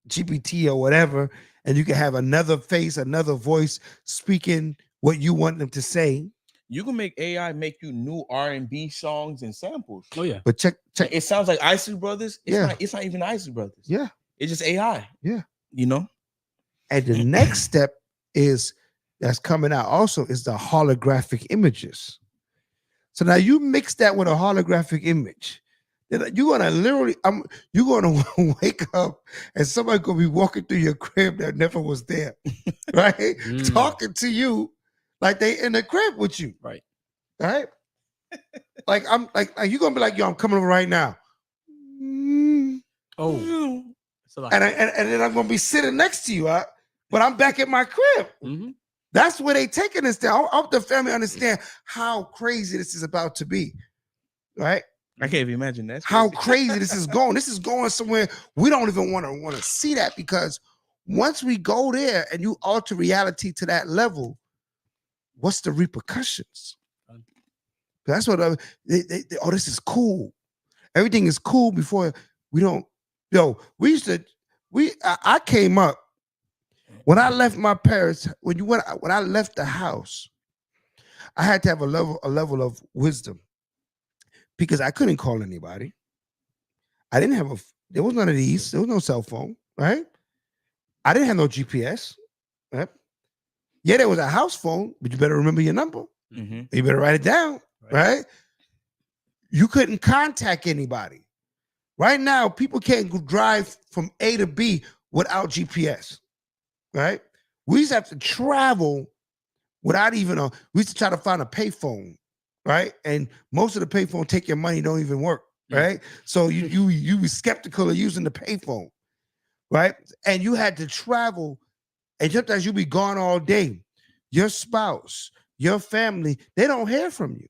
GPT or whatever, and you can have another face, another voice speaking what you want them to say. You can make AI make you new R&B songs and samples. Oh yeah. But check. It sounds like Isley Brothers. It's not even Isley Brothers. Yeah. It's just AI. Yeah. You know? And the next step that's coming out also is the holographic images. So now you mix that with a holographic image. You're gonna literally, you're gonna wake up and somebody gonna be walking through your crib that never was there, right? Talking to you like they in the crib with you, right? Right? Like I'm like you're gonna be like, yo, I'm coming over right now. Oh, and then I'm gonna be sitting next to you, but I'm back at my crib. That's where they taking this down. I hope the family understand how crazy this is about to be, right? I can't even imagine that. How crazy this is going. This is going somewhere we don't even want to see that, because once we go there and you alter reality to that level, what's the repercussions? That's what oh, this is cool. Everything is cool before we don't. Yo, I came up when I left my parents. When I left the house, I had to have a level of wisdom, because I couldn't call anybody. I didn't have there was none of these. There was no cell phone, right? I didn't have no GPS, right? Yeah, there was a house phone, but you better remember your number. You better write it down, right? You couldn't contact anybody. Right now, people can't drive from A to B without GPS, right? We used to have to travel without even we used to try to find a payphone, right? And most of the payphone take your money, don't even work, right? So you be skeptical of using the payphone, right? And you had to travel, and sometimes you be gone all day. Your spouse, your family, they don't hear from you.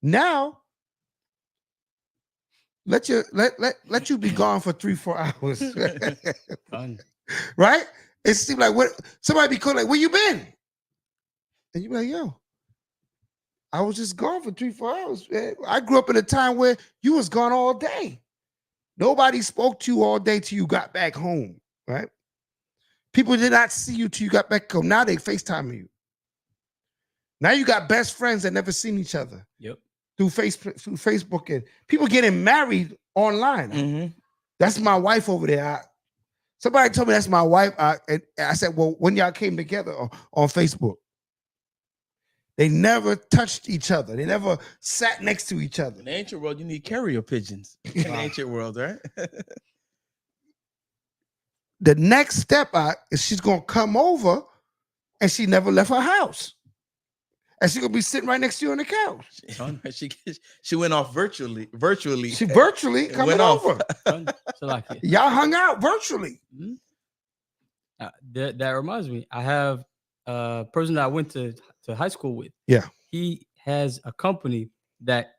Now, let you be gone for 3-4 hours. Right? It seems like somebody be calling, like, where you been? And you be like, yo, I was just gone for 3-4 hours. Man. I grew up in a time where you was gone all day. Nobody spoke to you all day till you got back home, right? People did not see you till you got back home. Now they FaceTime you. Now you got best friends that never seen each other. Yep. Through Facebook, and people getting married online. Mm-hmm. That's my wife over there. Somebody told me that's my wife. And I said, well, when y'all came together on Facebook, they never touched each other. They never sat next to each other. In the ancient world, you need carrier pigeons. In the ancient world, right? The next step is she's gonna come over, and she never left her house, and she's gonna be sitting right next to you on the couch. She went off virtually. She virtually coming over. Y'all hung out virtually. Mm-hmm. That reminds me. I have a person that I went to high school with. Yeah. He has a company that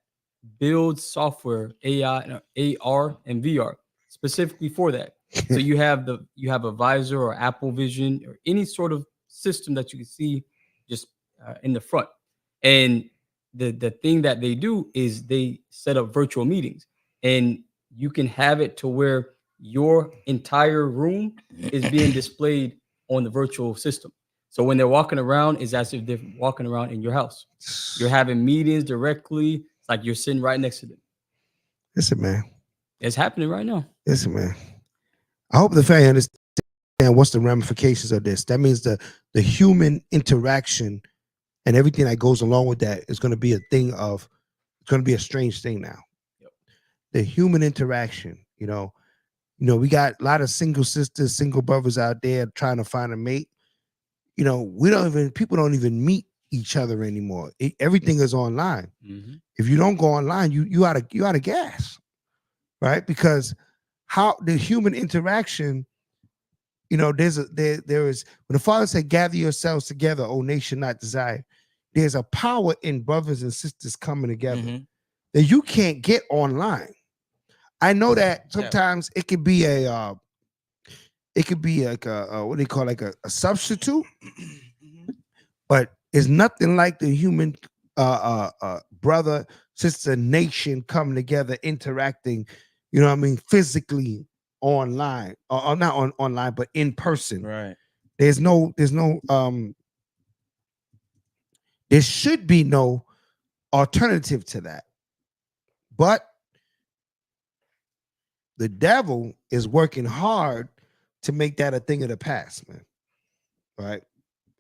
builds software, AI, AR, and VR specifically for that. So you have a visor or Apple Vision or any sort of system that you can see just in the front. And the thing that they do is they set up virtual meetings, and you can have it to where your entire room is being displayed on the virtual system. So when they're walking around, it's as if they're walking around in your house. You're having meetings directly. It's like you're sitting right next to them. Listen, man. It's happening right now. Listen, man. I hope the family understand what's the ramifications of this. That means the human interaction and everything that goes along with that is going to be it's going to be a strange thing now. Yep. The human interaction, we got a lot of single sisters, single brothers out there trying to find a mate. People don't even meet each other anymore. Everything is online. Mm-hmm. If you don't go online, you out of gas, right? Because how the human interaction, there is when the Father said, "Gather yourselves together, O nation not desired." There's a power in brothers and sisters coming together that you can't get online. I know that sometimes it could be like what they call like a substitute, but it's nothing like the human brother, sister, nation coming together, interacting, physically online, or not online, but in person. Right. There should be no alternative to that. But the devil is working hard to make that a thing of the past, man. Right?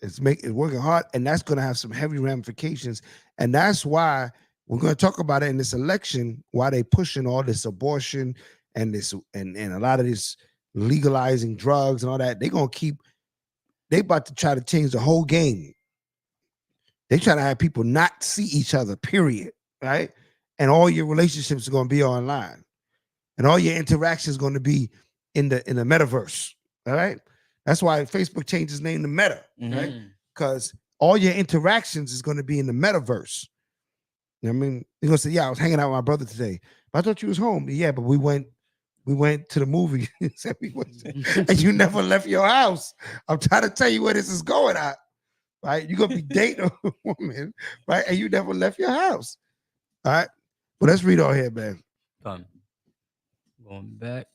It's working hard, and that's going to have some heavy ramifications. And that's why we're going to talk about it in this election, why they pushing all this abortion and this and a lot of this legalizing drugs and all that. They about to try to change the whole game. They try to have people not see each other, period. Right? And all your relationships are going to be online. And all your interactions are going to be in the metaverse. All right. That's why Facebook changed its name to Meta, right? Because all your interactions is going to be in the metaverse. You know what I mean? You're gonna say, "Yeah, I was hanging out with my brother today. But I thought you was home." Yeah, but we went to the movie and you never left your house. I'm trying to tell you where this is going at, right? You're gonna be dating a woman, right? And you never left your house. All right. But let's read all here, man. Done. Going back.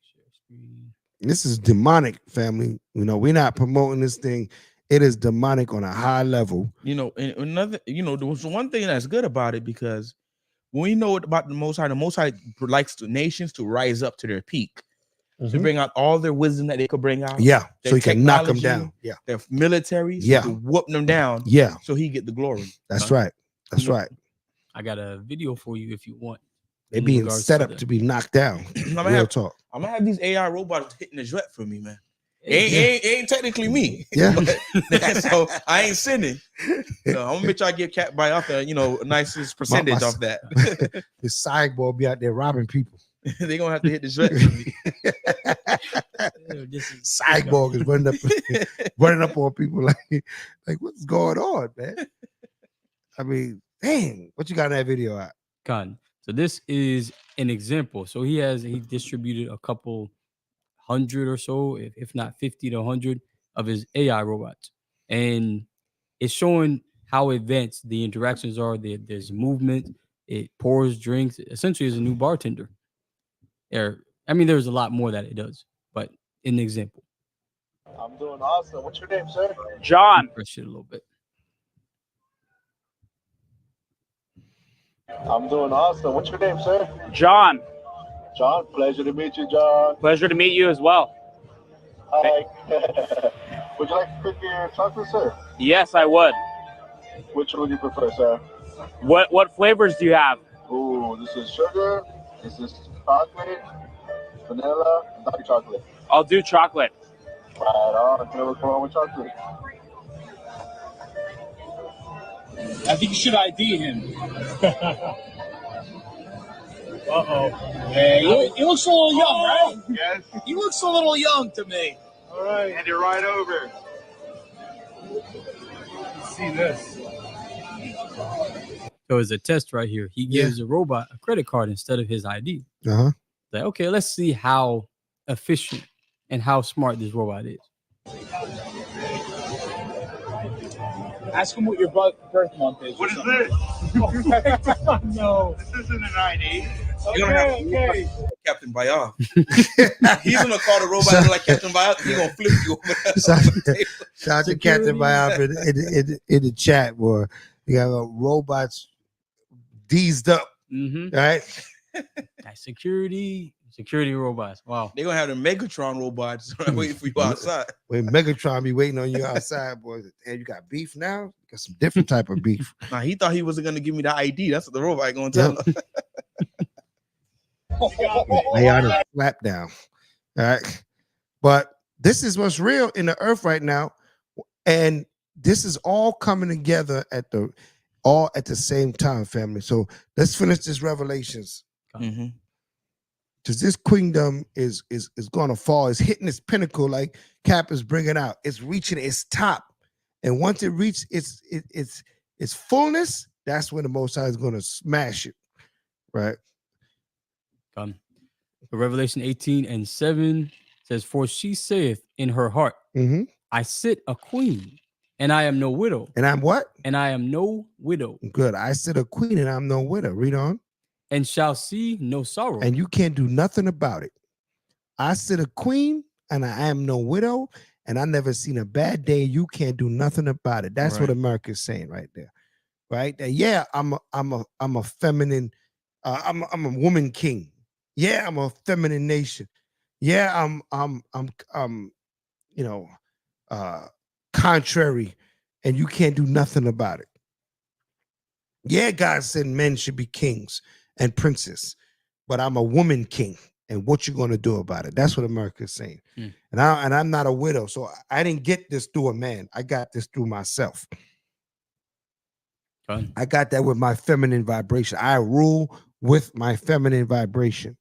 Share screen. This is demonic, family. We're not promoting this thing. It is demonic on a high level. And another, there was one thing that's good about it, because when we know about the Most High likes nations to rise up to their peak, to bring out all their wisdom that they could bring out. Yeah, so he can knock them down. Yeah, their militaries. Yeah, to whoop them down. Yeah, so he get the glory. That's right. That's right. I got a video for you if you want. They're being set up to be knocked down. Real talk. I'm gonna have these AI robots hitting the jet for me, man. It ain't technically me. Yeah. So I ain't sinning. So I'm gonna make sure I give Cat by off the nicest percentage off that. The cyborg be out there robbing people. They're gonna have to hit the jet for me. Cyborg is running up on people like what's going on, man? I mean, dang, what you got in that video at? Con. So this is an example. So he distributed a couple hundred or so, if not 50 to 100 of his AI robots. And it's showing how advanced the interactions are. There's movement. It pours drinks. Essentially, is a new bartender. There's a lot more that it does, but in the example. I'm doing awesome. What's your name, sir? John. Press it a little bit. I'm doing awesome. What's your name, sir? John. John, pleasure to meet you, John. Pleasure to meet you as well. Hi. Would you like to pick your chocolate, sir? Yes, I would. Which one would you prefer, sir? What flavors do you have? Ooh, this is sugar. This is chocolate, vanilla, and dark chocolate. I'll do chocolate. Right on. Can I look wrong with chocolate? I think you should ID him. Uh-oh. Hey, he looks a little young, right? Yes. He looks a little young to me. All right. And you're right over. Let's see this. So it's a test right here. He gives the robot a credit card instead of his ID. Uh-huh. Like, okay, let's see how efficient and how smart this robot is. Ask him what your birth month is. What is this? No. This isn't an ID. Okay. Captain Bayard. He's gonna call the robot like Captain Bayard. He's gonna flip you over there. Shout out to Captain Biop in the chat, boy. You got robots deezed up, right? Security robots. Wow. They're gonna have the Megatron robots waiting for you outside. When Megatron be waiting on you outside, boy. And you got beef now? You got some different type of beef. Nah, he thought he wasn't gonna give me the ID. That's what the robot gonna tell him. They are the slap down. All right. But this is what's real in the earth right now. And this is all coming together at the same time, family. So let's finish this Revelations. Mm-hmm. Because this kingdom is going to fall. It's hitting its pinnacle, like Cap is bringing out. It's reaching its top, and once it reaches its fullness, that's when the Most High is going to smash it, right? Revelation 18:7 says, "For she saith in her heart, I sit a queen, and I am no widow." And I'm what? And I am no widow. Good. I sit a queen, and I'm no widow. Read on. And shall see no sorrow. And you can't do nothing about it. I sit a queen, and I am no widow, and I never seen a bad day. You can't do nothing about it. That's what America is saying right there, right? That, yeah, I'm a feminine. I'm a woman king. Yeah, I'm a feminine nation. Yeah, I'm contrary, and you can't do nothing about it. Yeah, God said men should be kings and princes, but I'm a woman king, and what you gonna do about it? That's what America is saying. And I'm not a widow, so I didn't get this through a man. I got this through myself. I got that with my feminine vibration. I rule with my feminine vibration,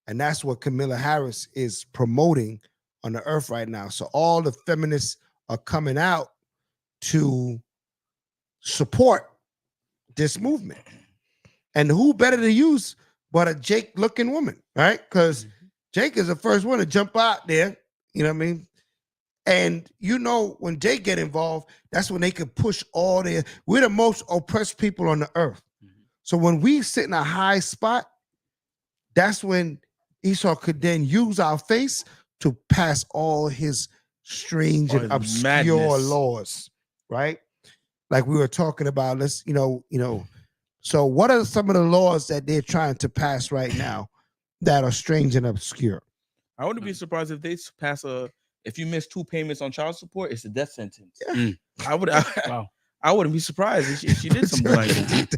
and that's what Kamala Harris is promoting on the earth right now. So all the feminists are coming out to support this movement. And who better to use but a Jake looking woman, right? Because Jake is the first one to jump out there, you know what I mean? And you know, when Jake get involved, that's when they can push all their, we're the most oppressed people on the earth. So when we sit in a high spot, that's when Esau could then use our face to pass all his strange and obscure laws, right? Like we were talking about, let's, so what are some of the laws that they're trying to pass right now that are strange and obscure? I wouldn't be surprised if they pass if you miss 2 payments on child support, it's a death sentence. Yeah. I wouldn't be surprised if she did something like that.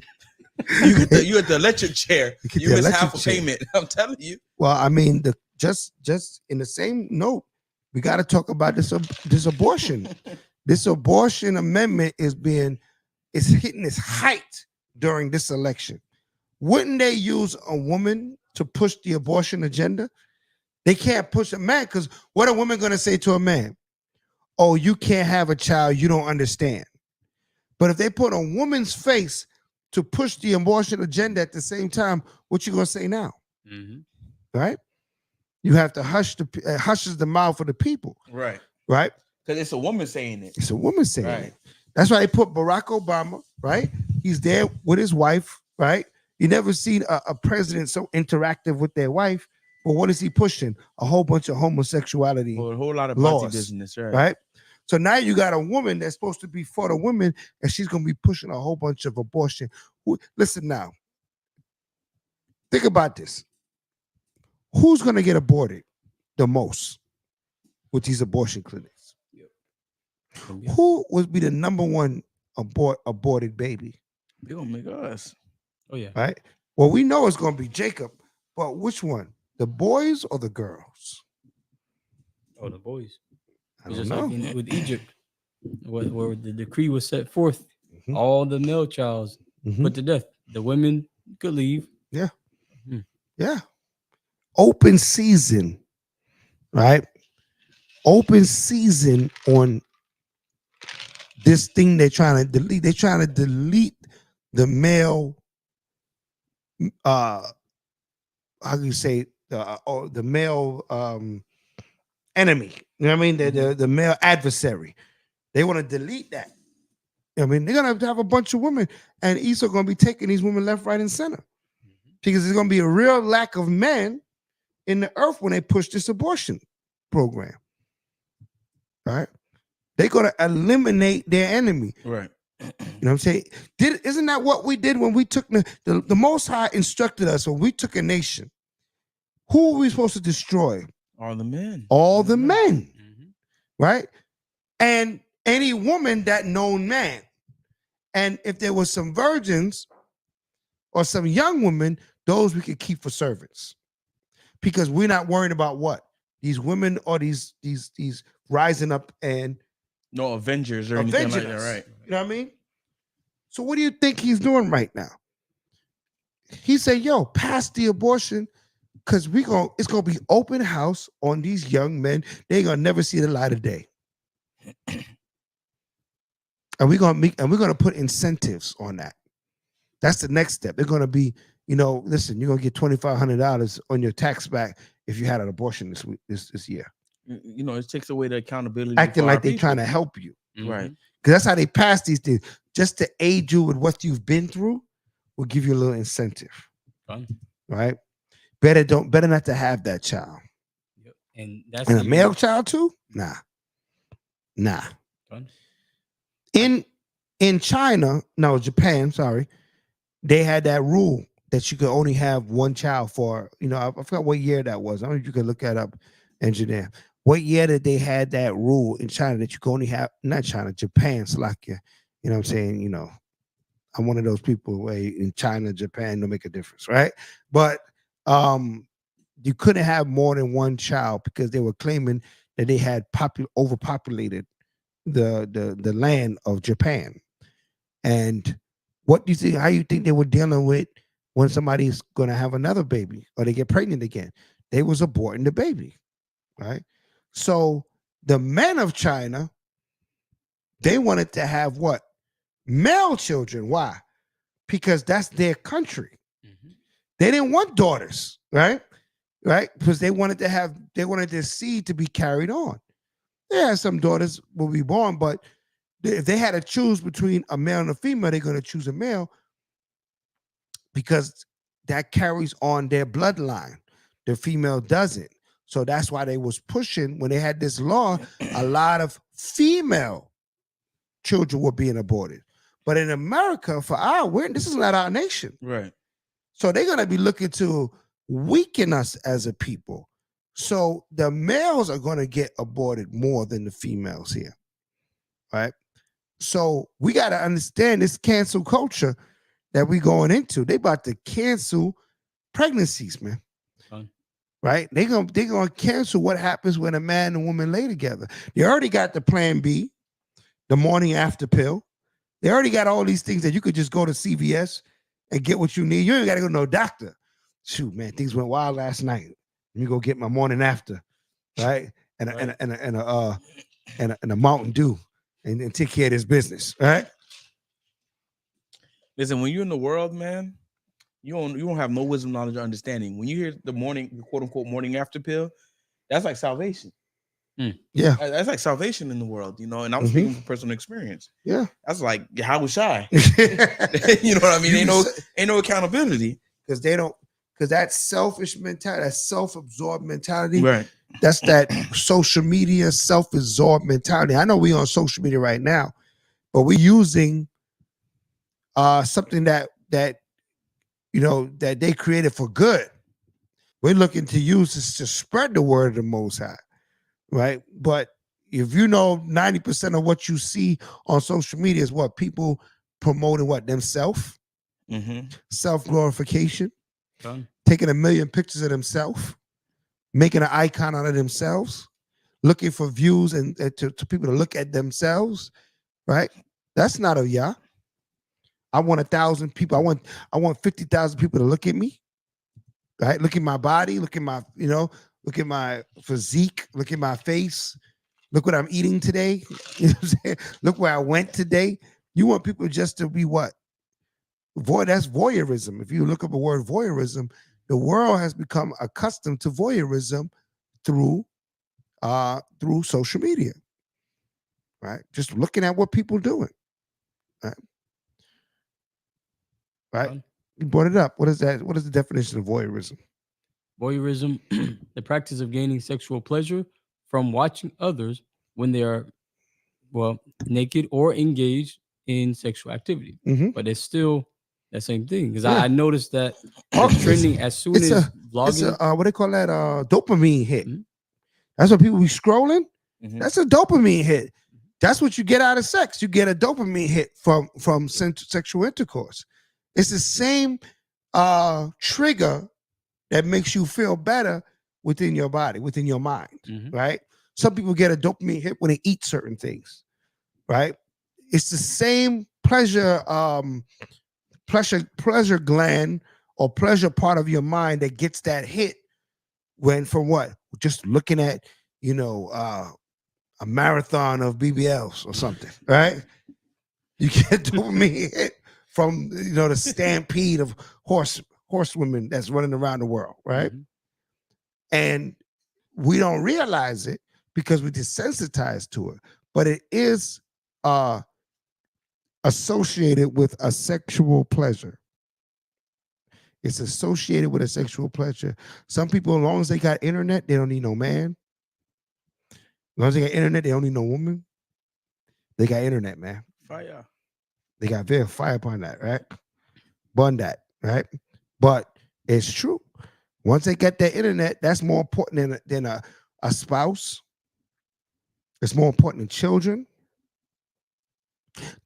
You at the electric chair, you miss half a payment. I'm telling you. Well, I mean, just in the same note, we got to talk about this abortion. This abortion amendment is hitting its height during this election. Wouldn't they use a woman to push the abortion agenda? They can't push a man, because what are women going to say to a man? Oh, you can't have a child, you don't understand. But if they put a woman's face to push the abortion agenda at the same time, what you going to say now? Right? You have to hushes the mouth of the people. Right. Right? Because it's a woman saying it. It's a woman saying it. That's why they put Barack Obama, right? He's there with his wife, right? You never seen a president so interactive with their wife, but what is he pushing? A whole bunch of homosexuality a whole lot of laws, business, right? So now you got a woman that's supposed to be for the women, and she's going to be pushing a whole bunch of abortion. Listen now, think about this. Who's going to get aborted the most with these abortion clinics? Who would be the number one aborted baby? They gonna make us. Oh yeah. Right. Well, we know it's going to be Jacob, but which one? The boys or the girls? Oh, the boys. I It's don't just know. like with Egypt, where the decree was set forth, Mhm. all the male childs Mhm. put to death. The women could leave. Yeah. Mhm. Yeah. Open season, right? Open season on this thing they're trying to delete. They're trying to delete the male, how do you say, the male enemy. You know what I mean? The male adversary. They want to delete that. I mean, they're going to have a bunch of women, and Esau going to be taking these women left, right, and center. Because there's going to be a real lack of men in the earth when they push this abortion program. Right? They're going to eliminate their enemy. Right. You know what I'm saying? Isn't that what we did when we took the Most High instructed us when we took a nation? Who were we supposed to destroy? All the men. All the men. Right? And any woman that known man. And if there was some virgins or some young women, those we could keep for servants. Because we're not worried about what? These women or these rising up and no Avengers or anything like that, right? You know what I mean? So what do you think he's doing right now? He said, yo, pass the abortion because it's gonna be open house on these young men. They ain't gonna never see the light of day. And we're gonna put incentives on that. That's the next step. They're gonna be, listen, you're gonna get $2,500 on your tax back if you had an abortion this year. It takes away the accountability. Acting like they're trying to help you. Right. Because that's how they pass these things. Just to aid you with what you've been through, will give you a little incentive. Fun. Right? Better not to have that child. Yep. And a male child too? Nah. Fun. In Japan, sorry, they had that rule that you could only have one child for, I forgot what year that was. I don't know if you can look that up, engineer. What year did they had that rule in China that you can only have, not China, Japan, Slovakia. You know what I'm saying? I'm one of those people where in China, Japan, don't make a difference, right? But you couldn't have more than one child because they were claiming that they had overpopulated the land of Japan. And what do you think? How you think they were dealing with when somebody's going to have another baby or they get pregnant again? They was aborting the baby, right? So the men of China, they wanted to have what? Male children. Why? Because that's their country. They didn't want daughters, right? Right? Because they wanted their seed to be carried on. Yeah, some daughters will be born, but if they had to choose between a male and a female, they're going to choose a male because that carries on their bloodline. The female doesn't. So that's why they was pushing, when they had this law, a lot of female children were being aborted. But in America, this is not our nation. Right. So they're going to be looking to weaken us as a people. So the males are going to get aborted more than the females here, right? So we got to understand this cancel culture that we going into. They about to cancel pregnancies, man. Right? They're gonna cancel what happens when a man and woman lay together. They already got the Plan B, the morning after pill. They already got all these things that you could just go to CVS and get what you need. You ain't got to go to no doctor. Shoot, man, things went wild last night. Let me go get my morning after, right? And a Mountain Dew and take care of this business, right? Listen, when you're in the world, man, you don't have no wisdom, knowledge, or understanding. When you hear the morning, quote unquote, morning after pill, that's like salvation. Yeah, that's like salvation in the world, and I'm speaking from personal experience. Yeah, that's like how was shy. You know what I mean? Ain't no accountability because that selfish mentality, that self-absorbed mentality, right? That's that social media self-absorbed mentality. I know we on social media right now, but we're using something that that they created for good. We're looking to use this to spread the word of the Most High, right? But if 90% of what you see on social media is what people promoting themselves, self-glorification, taking 1 million pictures of themselves, making an icon out of themselves, looking for views and to people to look at themselves, right? That's not of Yah. I want 1,000 people. I want 50,000 people to look at me, right? Look at my body, look at my, look at my physique, look at my face, look what I'm eating today. You know what I'm saying? Look where I went today. You want people just to be what? That's voyeurism. If you look up a word voyeurism, the world has become accustomed to voyeurism through social media, right? Just looking at what people doing, right? You brought it up. What is that? What is the definition of voyeurism? Voyeurism, the practice of gaining sexual pleasure from watching others when they are, naked or engaged in sexual activity. But it's still the same thing, because I noticed that it's trending as soon as vlogging. It's what they call that? Dopamine hit. That's what people be scrolling. That's a dopamine hit. That's what you get out of sex. You get a dopamine hit from sexual intercourse. It's the same trigger that makes you feel better within your body, within your mind, right? Some people get a dopamine hit when they eat certain things, right? It's the same pleasure gland or pleasure part of your mind that gets that hit from what? Just looking at, a marathon of BBLs or something, right? You get dopamine hit from the stampede of horsewomen that's running around the world, right? And we don't realize it because we're desensitized to it, but it is associated with a sexual pleasure. It's associated with a sexual pleasure. Some people, as long as they got internet, they don't need no man. As long as they got internet, they don't need no woman. They got internet, man. Fire. They got very fire upon that, right? Bun that, right? But it's true. Once they get that internet, that's more important than a spouse. It's more important than children.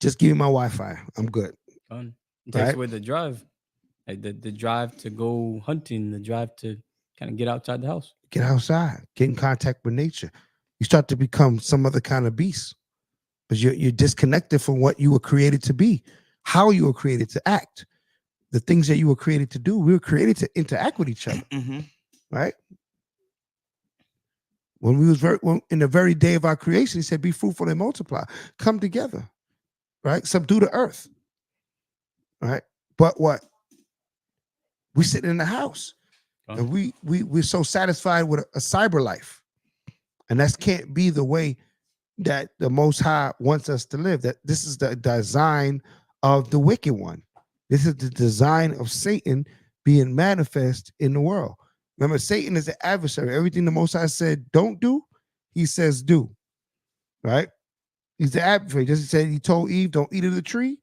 Just give me my Wi-Fi. I'm good. Fun. It takes away the drive. Like the drive to go hunting, the drive to kind of get outside the house. Get outside. Get in contact with nature. You start to become some other kind of beast. Because you're disconnected from what you were created to be, how you were created to act, the things that you were created to do. We were created to interact with each other, right? When we was in the very day of our creation, he said, "Be fruitful and multiply, come together, right? Subdue the earth, right?" But what? We sit in the house, and we're so satisfied with a cyber life, and that can't be the way that the Most High wants us to live. That this is the design of the wicked one. This is the design of Satan being manifest in the world. Remember, Satan is the adversary. Everything the Most High said don't do, he says do. Right? He's the adversary. Just said he told Eve, don't eat of the tree.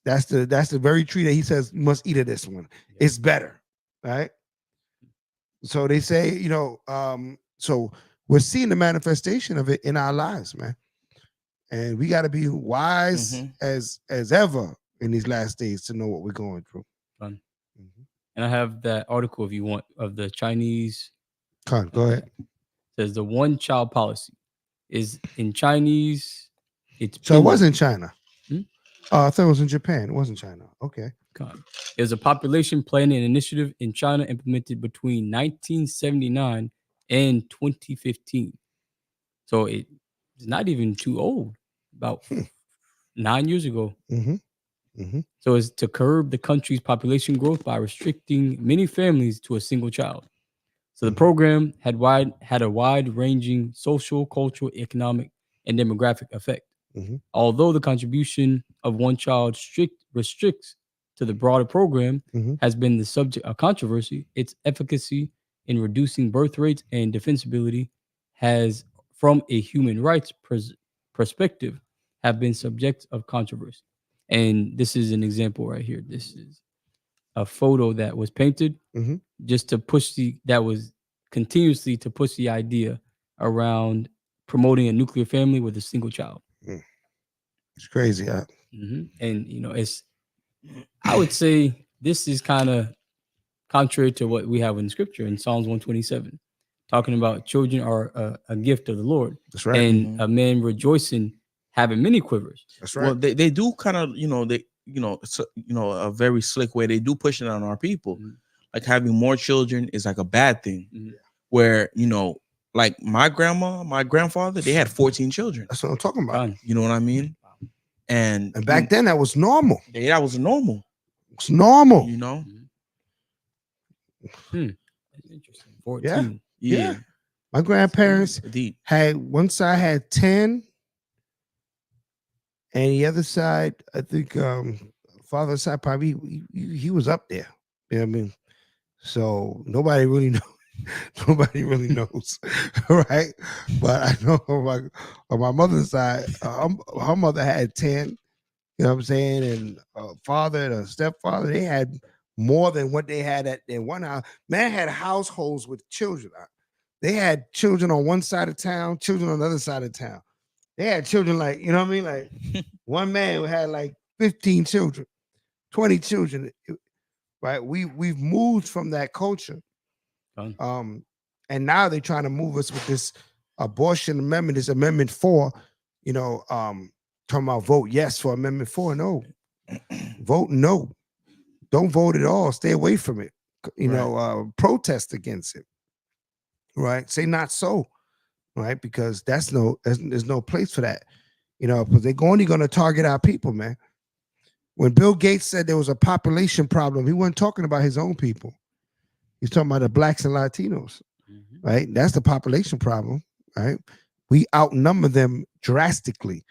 That's the very tree that he says you must eat of this one. It's better. Right? So they say, so we're seeing the manifestation of it in our lives, man. And we got to be wise as ever in these last days to know what we're going through. Fun. And I have that article, if you want, of the Chinese. Go ahead. It says the one-child policy is in Chinese. So it was in China. I thought it was in Japan. It wasn't China. Okay. There's a population planning initiative in China implemented between 1979 and 2015. So it's not even too old, about 9 years ago. So it's to curb the country's population growth by restricting many families to a single child. So the program had a wide-ranging social, cultural, economic, and demographic effect. Although the contribution of one child restricts to the broader program has been the subject of controversy, its efficacy in reducing birth rates and defensibility has, from a human rights perspective, have been subject of controversy. And this is an example right here. This is a photo that was painted Mhm. just to push that was continuously to push the idea around promoting a nuclear family with a single child. It's crazy. Huh? And I would say this is kind of contrary to what we have in scripture in Psalms 127, talking about children are a gift of the Lord. That's right. And a man rejoicing having many quivers. That's right. Well, they do kind of, it's a very slick way. They do push it on our people. Like having more children is like a bad thing. Where, like my grandma, my grandfather, they had 14 children. That's what I'm talking about. You know what I mean? And back then that was normal. Yeah, that was normal. It's normal. You know? That's interesting. 14. Yeah. Yeah. My grandparents Indeed. had one side had 10, and the other side, I think father's side probably he was up there. You know what I mean? So nobody really knows. Nobody really knows, right? But I know on my mother's side, her mother had 10. You know what I'm saying? And father and a stepfather, they had more than what they had at their one house. Man had households with children. They had children on one side of town, children on the other side of town. They had children like, you know what I mean? Like one man had like 15 children, 20 children. Right? We've moved from that culture. And now they're trying to move us with this abortion amendment, this Amendment 4, talking about vote yes for Amendment 4. No. Vote no. Don't vote at all. Stay away from it. Protest against it. Right? Say not so. Right? Because there's no place for that. Because they're only going to target our people, man. When Bill Gates said there was a population problem, he wasn't talking about his own people. He's talking about the blacks and Latinos, right? That's the population problem, right? We outnumber them drastically,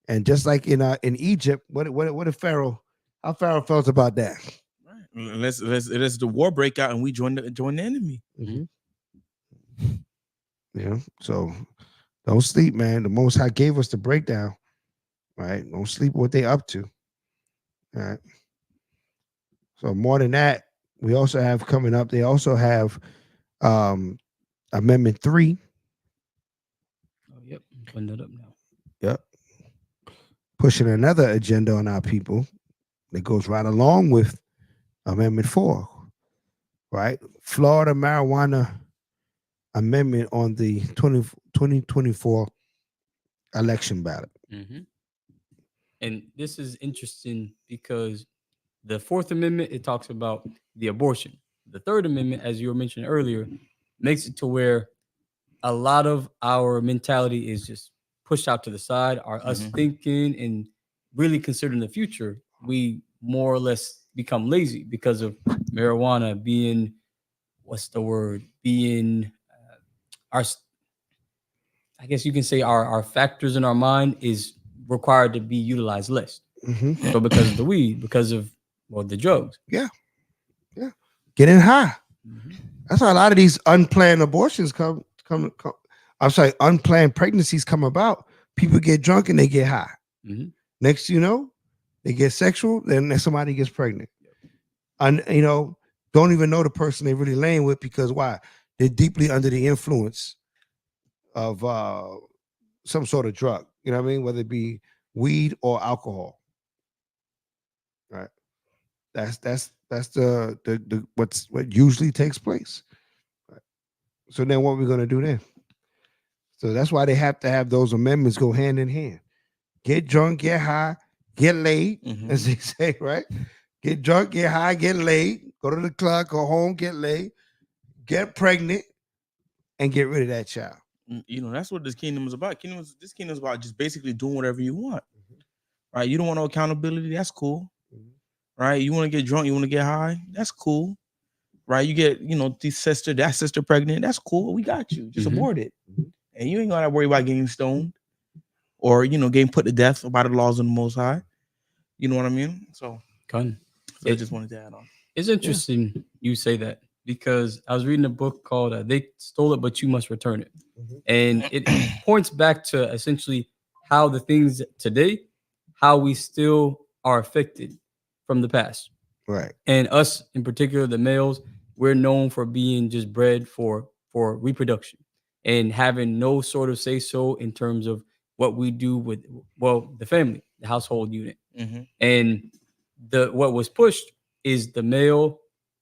and just like in Egypt, what did Pharaoh? How Pharaoh felt about that? Right. Let's the war break out and we join the enemy. Yeah. So don't sleep, man. The Most High gave us the breakdown, right? Don't sleep what they up to. All right. So more than that, we also have coming up. They also have Amendment 3. Oh, yep. Putting that up now. Yep. Pushing another agenda on our people that goes right along with Amendment 4. Right? Florida marijuana amendment on the 2024 election ballot. And this is interesting because the Fourth Amendment, it talks about the abortion. The Third Amendment, as you were mentioning earlier, makes it to where a lot of our mentality is just pushed out to the side. Us thinking and really considering the future, we more or less become lazy because of marijuana being, I guess you can say our factors in our mind is required to be utilized less. So because of the weed, because of the drugs. Yeah. Getting high. That's how a lot of these unplanned abortions come. I'm sorry, unplanned pregnancies come about. People get drunk and they get high. Next, they get sexual, then somebody gets pregnant. And don't even know the person they really laying with because why? They're deeply under the influence of some sort of drug. You know what I mean? Whether it be weed or alcohol. Right. That's the what usually takes place. Right. So then what we're gonna do then? So that's why they have to have those amendments go hand in hand. Get drunk, get high, get laid, as they say, right? Get drunk, get high, get laid, go to the club, go home, get laid, get pregnant, and get rid of that child. That's what this kingdom is about. This kingdom is about just basically doing whatever you want. Right? You don't want no accountability, that's cool. Right? You want to get drunk, you want to get high, that's cool. Right? You get, that sister pregnant, that's cool. We got you. Just abort it. And you ain't gonna worry about getting stoned or getting put to death by the laws of the Most High. You know what I mean? So I just wanted to add on. It's interesting you say that because I was reading a book called They Stole It, But You Must Return It. And it points back to essentially how the things today, how we still are affected from the past. Right. And us in particular, the males, we're known for being just bred for reproduction and having no sort of say so in terms of what we do with the family, the household unit. And what was pushed is the male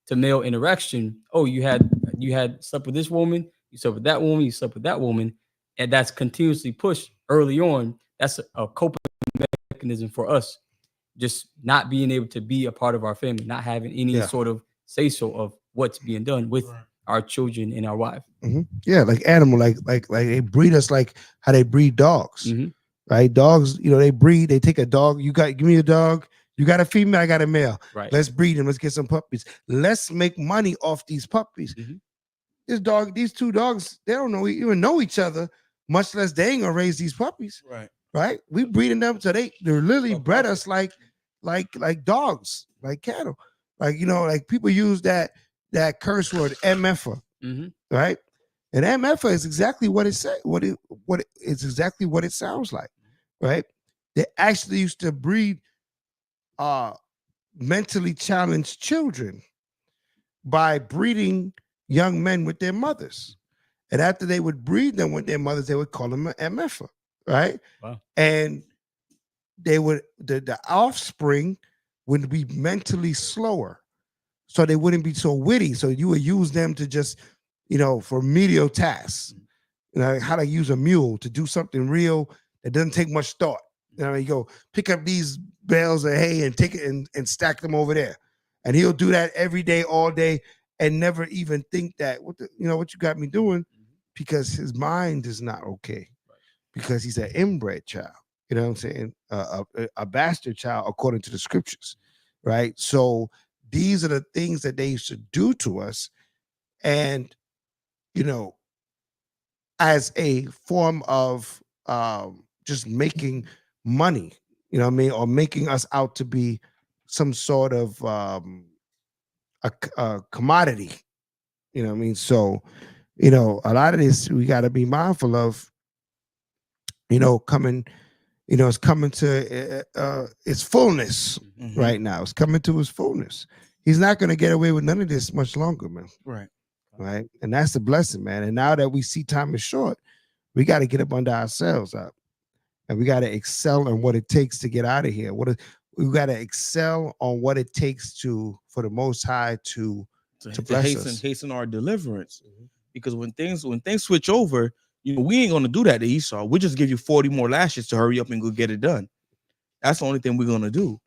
to male interaction. Oh, you had slept with this woman, you slept with that woman, you slept with that woman, and that's continuously pushed early on. That's a coping mechanism for us, just not being able to be a part of our family, not having any sort of say so of what's being done with our children and our wife. Yeah, like animal, like they breed us like how they breed dogs. Right? Dogs, they breed, they take a dog, give me a dog, you got a female, I got a male. Right. Let's breed them, let's get some puppies. Let's make money off these puppies. These two dogs, they don't even know each other, much less they ain't gonna raise these puppies. Right? We breeding them so they're literally bred us like dogs, like cattle. Like people use that curse word MFer, right? And MFer is exactly what it said, it's exactly what it sounds like, right? They actually used to breed mentally challenged children by breeding young men with their mothers. And after they would breed them with their mothers, they would call them an MFer, right? Wow. And they would the offspring would be mentally slower, so they wouldn't be so witty. So you would use them to just, for medial tasks, how to use a mule to do something real that doesn't take much thought. You go pick up these bales of hay and take it and stack them over there, and he'll do that every day, all day, and never even think that what you got me doing, because his mind is not okay, because he's an inbred child. You know what I'm saying? A bastard child, according to the scriptures, right? So these are the things that they used to do to us. And, as a form of just making money, or making us out to be some sort of a commodity, So, a lot of this we got to be mindful of, coming. It's coming to its fullness right now. It's coming to its fullness. He's not going to get away with none of this much longer, man. Right. And that's the blessing, man. And now that we see time is short, we got to get up under ourselves up, and we got to excel on what it takes to get out of here. We got to excel on what it takes for the Most High to bless us. Hasten our deliverance, because when things switch over, we ain't gonna do that to Esau. We'll just give you 40 more lashes to hurry up and go get it done. That's the only thing we're gonna do,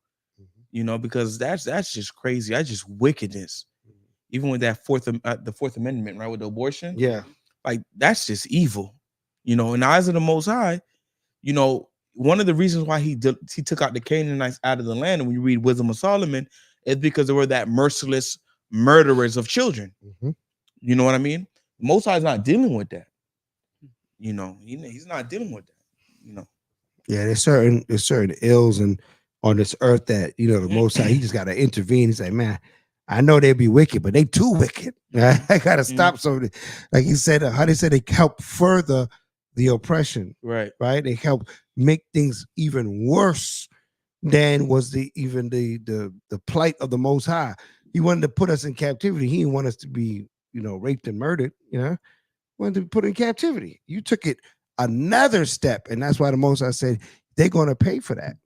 because that's just crazy. That's just wickedness. Even with that the Fourth Amendment, right, with the abortion, like that's just evil. In the eyes of the Most High, one of the reasons why he took out the Canaanites out of the land, and when you read Wisdom of Solomon, is because they were that merciless murderers of children. You know what I mean? Most High is not dealing with that. He's not dealing with that. Yeah, there's certain ills and on this earth that the Most High, he just got to intervene. He's like, man, I know they be wicked, but they too wicked. I gotta stop something. Like he said, how they said they help further the oppression. Right. They help make things even worse than was the plight of the Most High. He wanted to put us in captivity. He didn't want us to be, raped and murdered. Wanted to be put in captivity. You took it another step, and that's why the Most High said they're going to pay for that.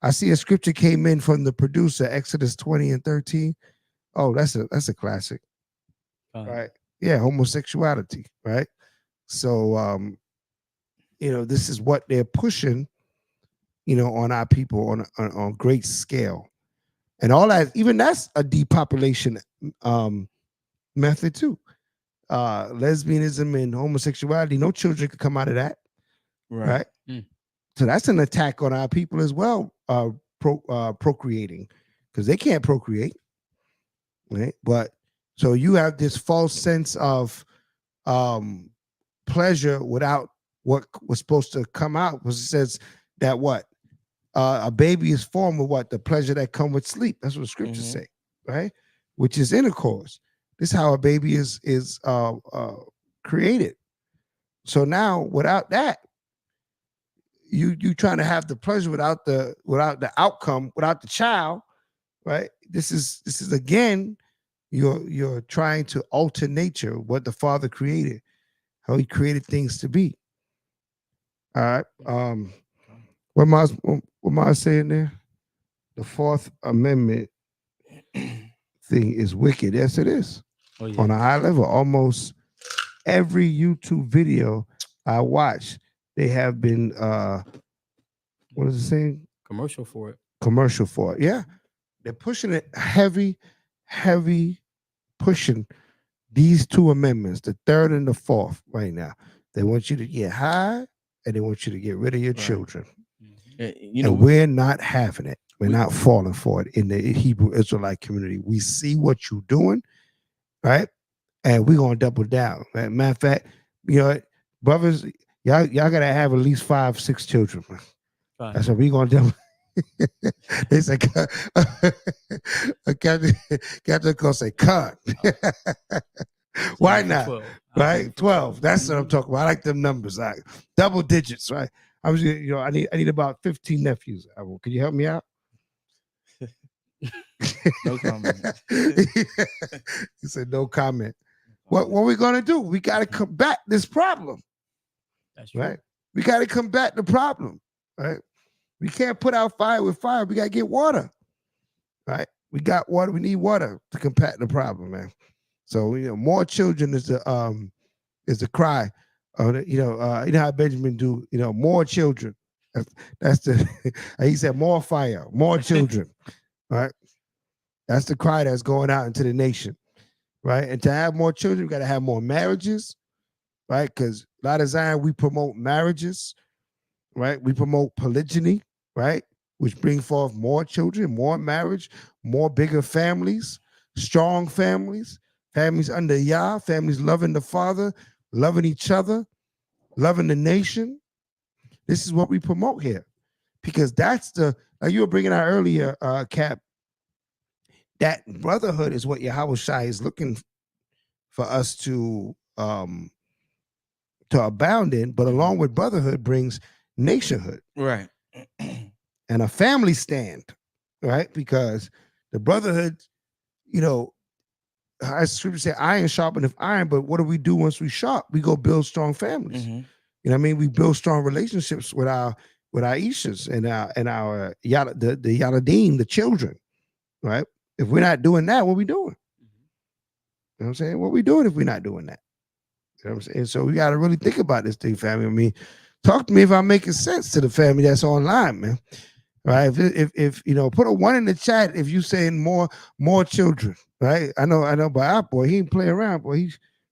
I see a scripture came in from the producer, Exodus 20:13. Oh, that's a classic. Right? Yeah, homosexuality. Right. So, this is what they're pushing, on our people on great scale, and all that. Even that's a depopulation method too. Lesbianism and homosexuality, no children could come out of that, right? So that's an attack on our people as well, procreating, because they can't procreate, right? But so you have this false sense of pleasure without what was supposed to come out, because it says that a baby is formed with what? The pleasure that come with sleep. That's what scriptures say, right? Which is intercourse. This is how a baby is created. So now, without that, you trying to have the pleasure without the outcome, without the child, right? This is again, you're trying to alter nature, what the Father created, how He created things to be. All right. What am I saying there? The Fourth Amendment thing is wicked. Yes, it is. Oh, yeah. On a high level, almost every YouTube video I watch, they have been what is it saying? Commercial for it. Commercial for it. Yeah. They're pushing it heavy pushing these two amendments, the third and the fourth, right now. They want you to get high and they want you to get rid of your children. You know, and we're not having it. We're not falling for it in the Hebrew Israelite community. We see what you're doing, right? And we're gonna double down. Right? Matter of fact, you know, brothers, y'all gotta have at least 5-6 children. Fine. That's what we're gonna do. They say, Captain Cole say, cut. Why not? 12. Right? 12. That's what I'm talking about. I like them numbers. Like double digits, right? I was, I need about 15 nephews. Can you help me out? no comment. He said, no comment. What are we gonna do? We gotta combat this problem. That's true. Right? We gotta combat the problem. Right? We can't put out fire with fire. We gotta get water. Right? We got water. We need water to combat the problem, man. So more children is the cry. You know how Benjamin do. More children. That's the. He said more fire, more children. Right? That's the cry that's going out into the nation. Right? And to have more children, we got to have more marriages. Right? Because a lot of Zion, we promote marriages. Right? We promote polygyny. Right? Which bring forth more children, more marriage, more bigger families, strong families. Families under Yah, families loving the Father, loving each other, loving the nation. This is what we promote here. Because that's like you were bringing out earlier, Cap, that brotherhood is what Yahweh Shai is looking for us to abound in, but along with brotherhood brings nationhood. Right. And a family stand, right? Because the brotherhood, as scripture say, iron sharpeneth iron, but what do we do once we sharp? We go build strong families. Mm-hmm. You know what I mean? We build strong relationships with our Ishas and our the Yaladim, the children, right? If we're not doing that, what are we doing? You know what I'm saying? What are we doing if we're not doing that? You know what I'm saying? So we got to really think about this thing, family. I mean, talk to me if I'm making sense to the family that's online, man. Right? If put a 1 in the chat if you saying more children, right? I know, but our boy, he ain't playing around, boy.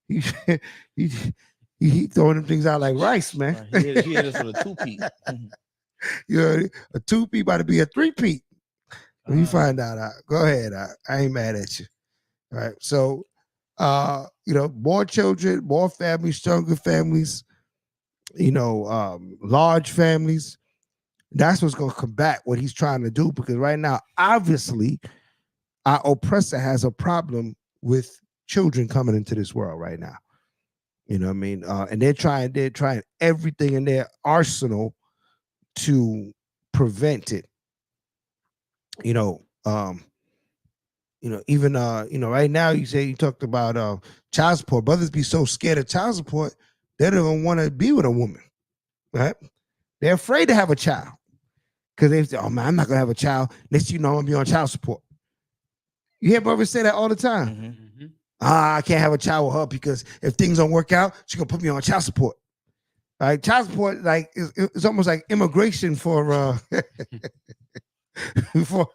He throwing them things out like rice, man. He hit us with a 2-peat. A 2-peat about to be a 3-peat. When you find out, go ahead. I ain't mad at you. All right. So, more children, more families, stronger families, large families. That's what's going to combat what he's trying to do. Because right now, obviously, our oppressor has a problem with children coming into this world right now. You know what I mean? And they're trying everything in their arsenal to prevent it. Even right now you talked about child support. Brothers be so scared of child support, they don't even want to be with a woman, right? They're afraid to have a child because they say, "Oh man, I'm not gonna have a child. Next thing you know, I'm gonna be on child support." You hear brothers say that all the time. Mm-hmm. I can't have a child with her because if things don't work out, she's gonna put me on child support. Right? Child support, like it's almost like immigration for for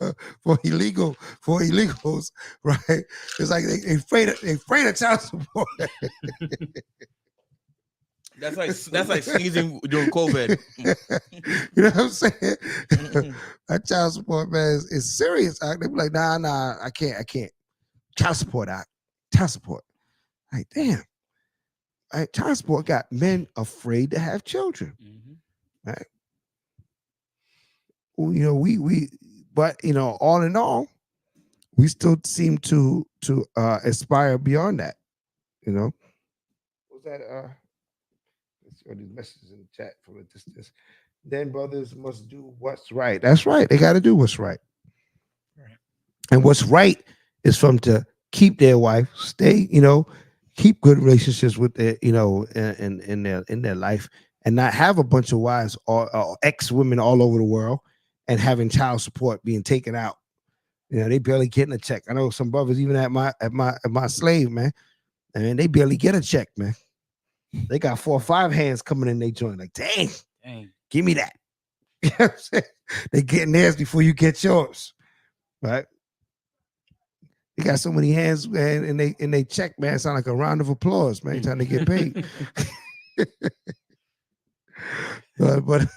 illegals, right? It's like they afraid of child support. That's like sneezing during COVID. You know what I'm saying? That child support, man, is serious. They be like, nah, I can't. Child support, child support. Like, damn. Right? Child support got men afraid to have children. Mm-hmm. Right? Well, but all in all, we still seem to aspire beyond that. What's that? Let's see all these messages in the chat from a distance. Then brothers must do what's right. That's right. They got to do what's right. And what's right is for them to keep their wife, stay, keep good relationships with their, in their life, and not have a bunch of wives or ex-women all over the world and having child support being taken out. They barely getting a check. I know some brothers, even at my slave, man. I mean, they barely get a check, man. They got 4 or 5 hands coming in they joint. Like, dang, give me that. You know what I'm saying? They getting theirs before you get yours, right? They got so many hands, man, and they check, man. Sound like a round of applause, man. Trying to get paid. but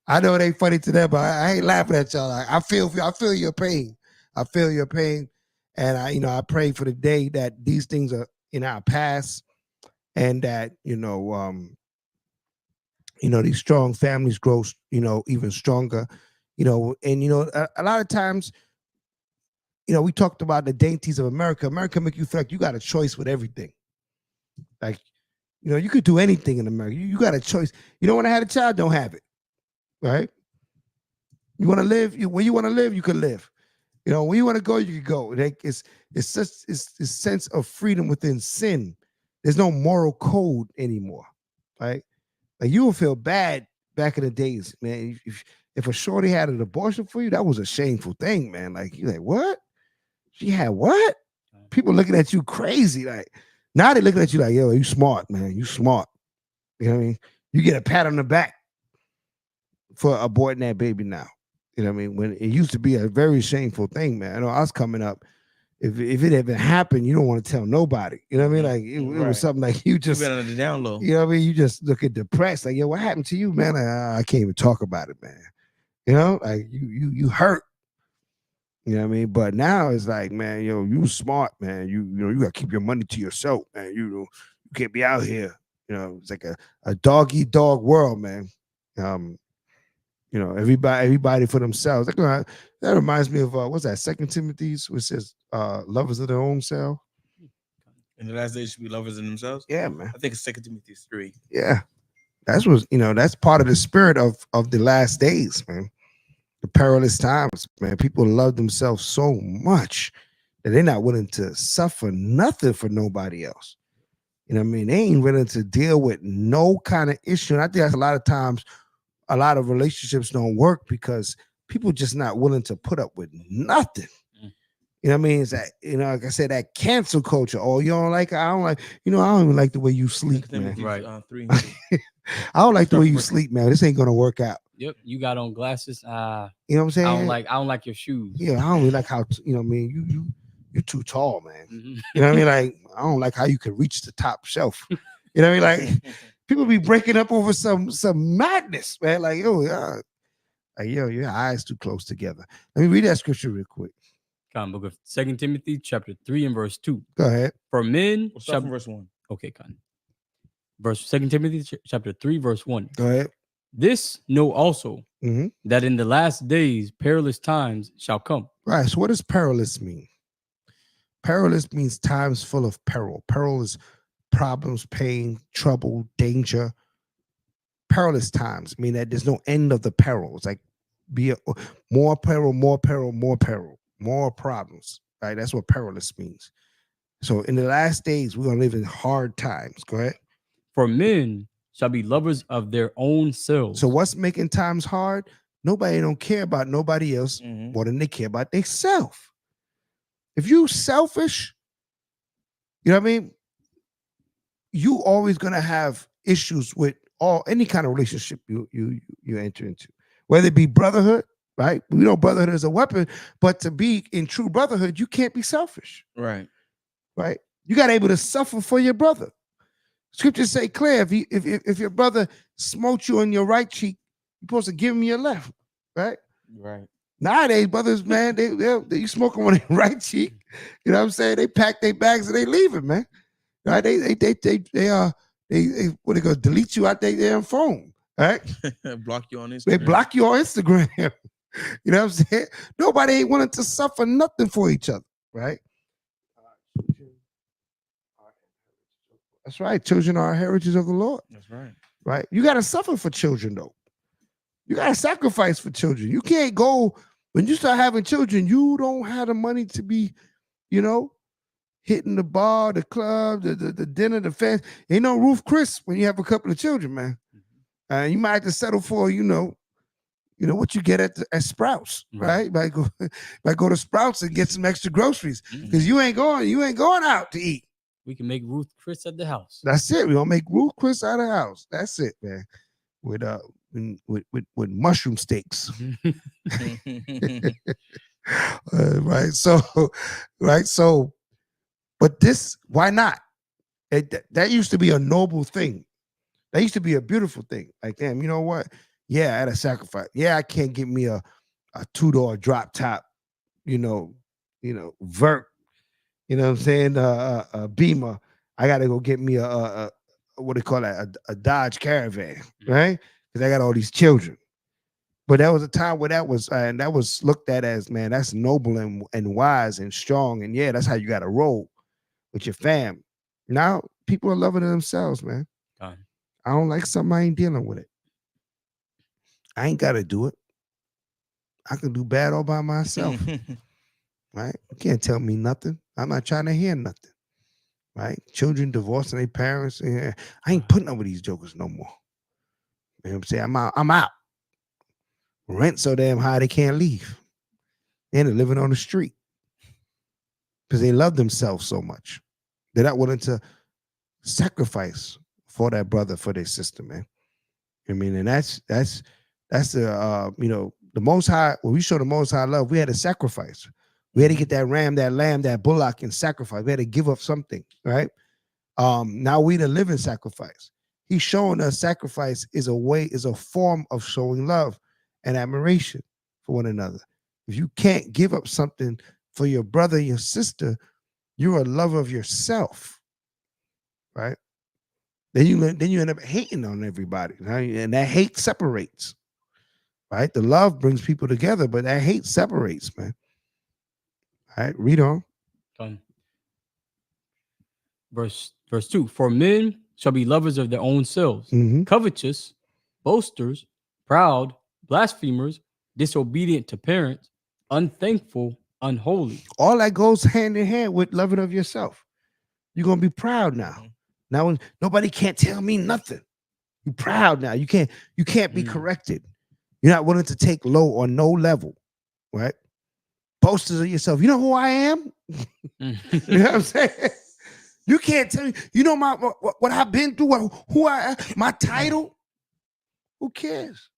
I know it ain't funny to them, but I ain't laughing at y'all. I feel your pain. I feel your pain, and I pray for the day that these things are in our past, and that these strong families grow, even stronger, and a lot of times, we talked about the dainties of America. America make you feel like you got a choice with everything. Like, you could do anything in America. You got a choice. You don't want to have a child, don't have it, right? You want to live where you want to live, you can live. Where you want to go, you can go. Like it's a sense of freedom within sin. There's no moral code anymore, right? Like, you will feel bad back in the days, man. If a shorty had an abortion for you, that was a shameful thing, man. Like, you're like, what? She had what? People looking at you crazy. Like, now they're looking at you like, yo, you smart, man. You smart. You know what I mean? You get a pat on the back for aborting that baby now. You know what I mean? When it used to be a very shameful thing, man. I know I was coming up. If it ever happened, you don't want to tell nobody. You know what I mean? Like, it was something like you just been on the down low. You know what I mean? You just look at depressed. Like, yo, what happened to you, man? I can't even talk about it, man. Like you hurt. You know what I mean? But now it's like, man, you smart, man. You gotta keep your money to yourself, man. You can't be out here. It's like a dog-eat-dog world, man. Everybody for themselves. That reminds me of what's that? 2 Timothy, which says lovers of their own self. In the last days should be lovers in themselves. Yeah, man. I think it's 2 Timothy 3. Yeah. That's part of the spirit of the last days, man. The perilous times, man. People love themselves so much that they're not willing to suffer nothing for nobody else. You know what I mean? They ain't willing to deal with no kind of issue. And I think that's a lot of times, a lot of relationships don't work because people just not willing to put up with nothing. You know what I mean? It's that, like I said, that cancel culture. Oh, you don't like it? I don't like, I don't even like the way you sleep, man. Right. I don't like the way you sleep, man. This ain't gonna work out. Yep, you got on glasses. You know what I'm saying? I don't like your shoes. Yeah, I don't really like how what I mean. You're too tall, man. You know what I mean? Like, I don't like how you can reach the top shelf. You know what I mean? Like, people be breaking up over some madness, man. Like, your eyes too close together. Let me read that scripture real quick. Book of 2 Timothy chapter 3 and verse 2. Go ahead. For men We'll start from verse 1. Okay, verse 2 Timothy chapter 3 verse 1. Go ahead. This know also that in the last days perilous times shall come. Right. So what does perilous mean? Perilous means times full of peril. Peril is problems, pain, trouble, danger. Perilous times mean that there's no end of the peril. It's like more peril, more peril, more peril, more problems. Right? That's what perilous means. So in the last days, we're gonna live in hard times. Go ahead. For men shall be lovers of their own selves. So what's making times hard? Nobody don't care about nobody else more than they care about themselves. If you selfish, you know what I mean? You always gonna have issues with any kind of relationship you enter into, whether it be brotherhood, right? We know brotherhood is a weapon, but to be in true brotherhood, you can't be selfish, right? Right? You got to be able to suffer for your brother. Scriptures say clear, if your brother smote you on your right cheek, you're supposed to give him your left, right? Right. Nowadays, brothers, man, they smoke them on their right cheek. You know what I'm saying? They pack their bags and they leave it, man. Right? They what they gonna delete you out their damn phone, right? Block you on Instagram. They block you on Instagram. You know what I'm saying? Nobody ain't willing to suffer nothing for each other, right? That's right. Children are heritage of the Lord. That's right. Right? You got to suffer for children, though. You got to sacrifice for children. You can't go When you start having children, you don't have the money to be, hitting the bar, the club, the dinner, the fans. Ain't no Ruth Chris when you have a couple of children, man. You might have to settle for, what you get at Sprouts, right? Might go to Sprouts and get some extra groceries because you ain't going out to eat. We can make Ruth Chris at the house. That's it. We're gonna make Ruth Chris out of the house. That's it, man. With mushroom steaks. Right. So, but this, why not? That used to be a noble thing. That used to be a beautiful thing. Like, damn, you know what? Yeah, I had a sacrifice. Yeah, I can't get me a two-door drop top, vert. You know what I'm saying? A Beamer. I got to go get me a what do you call that? A Dodge Caravan, right? Because I got all these children. But there was a time where that was looked at as, man, that's noble and wise and strong. And yeah, that's how you got to roll with your fam. Now people are loving themselves, man. I don't like something, I ain't dealing with it. I ain't got to do it. I can do bad all by myself. Right? You can't tell me nothing. I'm not trying to hear nothing. Right? Children divorcing their parents. I ain't putting up with these jokers no more. You know what I'm saying? I'm out. Rent so damn high they can't leave. And they're living on the street. Because they love themselves so much. They're not willing to sacrifice for that brother, for their sister, man. I mean, and that's the the Most High. When we show the Most High love, we had to sacrifice. We had to get that ram, that lamb, that bullock and sacrifice. We had to give up something, right? Now we the living sacrifice. He's showing us sacrifice is a form of showing love and admiration for one another. If you can't give up something for your brother, your sister, you're a lover of yourself, right? Then you end up hating on everybody, right? And that hate separates, right? The love brings people together, but that hate separates, man. All right, read on. Verse 2, for men shall be lovers of their own selves, covetous, boasters, proud, blasphemers, disobedient to parents, unthankful, unholy. All that goes hand in hand with loving of yourself. You're going to be proud now. Now when nobody can't tell me nothing. You're proud now. You can't be corrected. You're not willing to take low or no level, right? Boasters of yourself. You know who I am? You know what I'm saying? You can't tell me. You know what I've been through, who I am, my title. Who cares?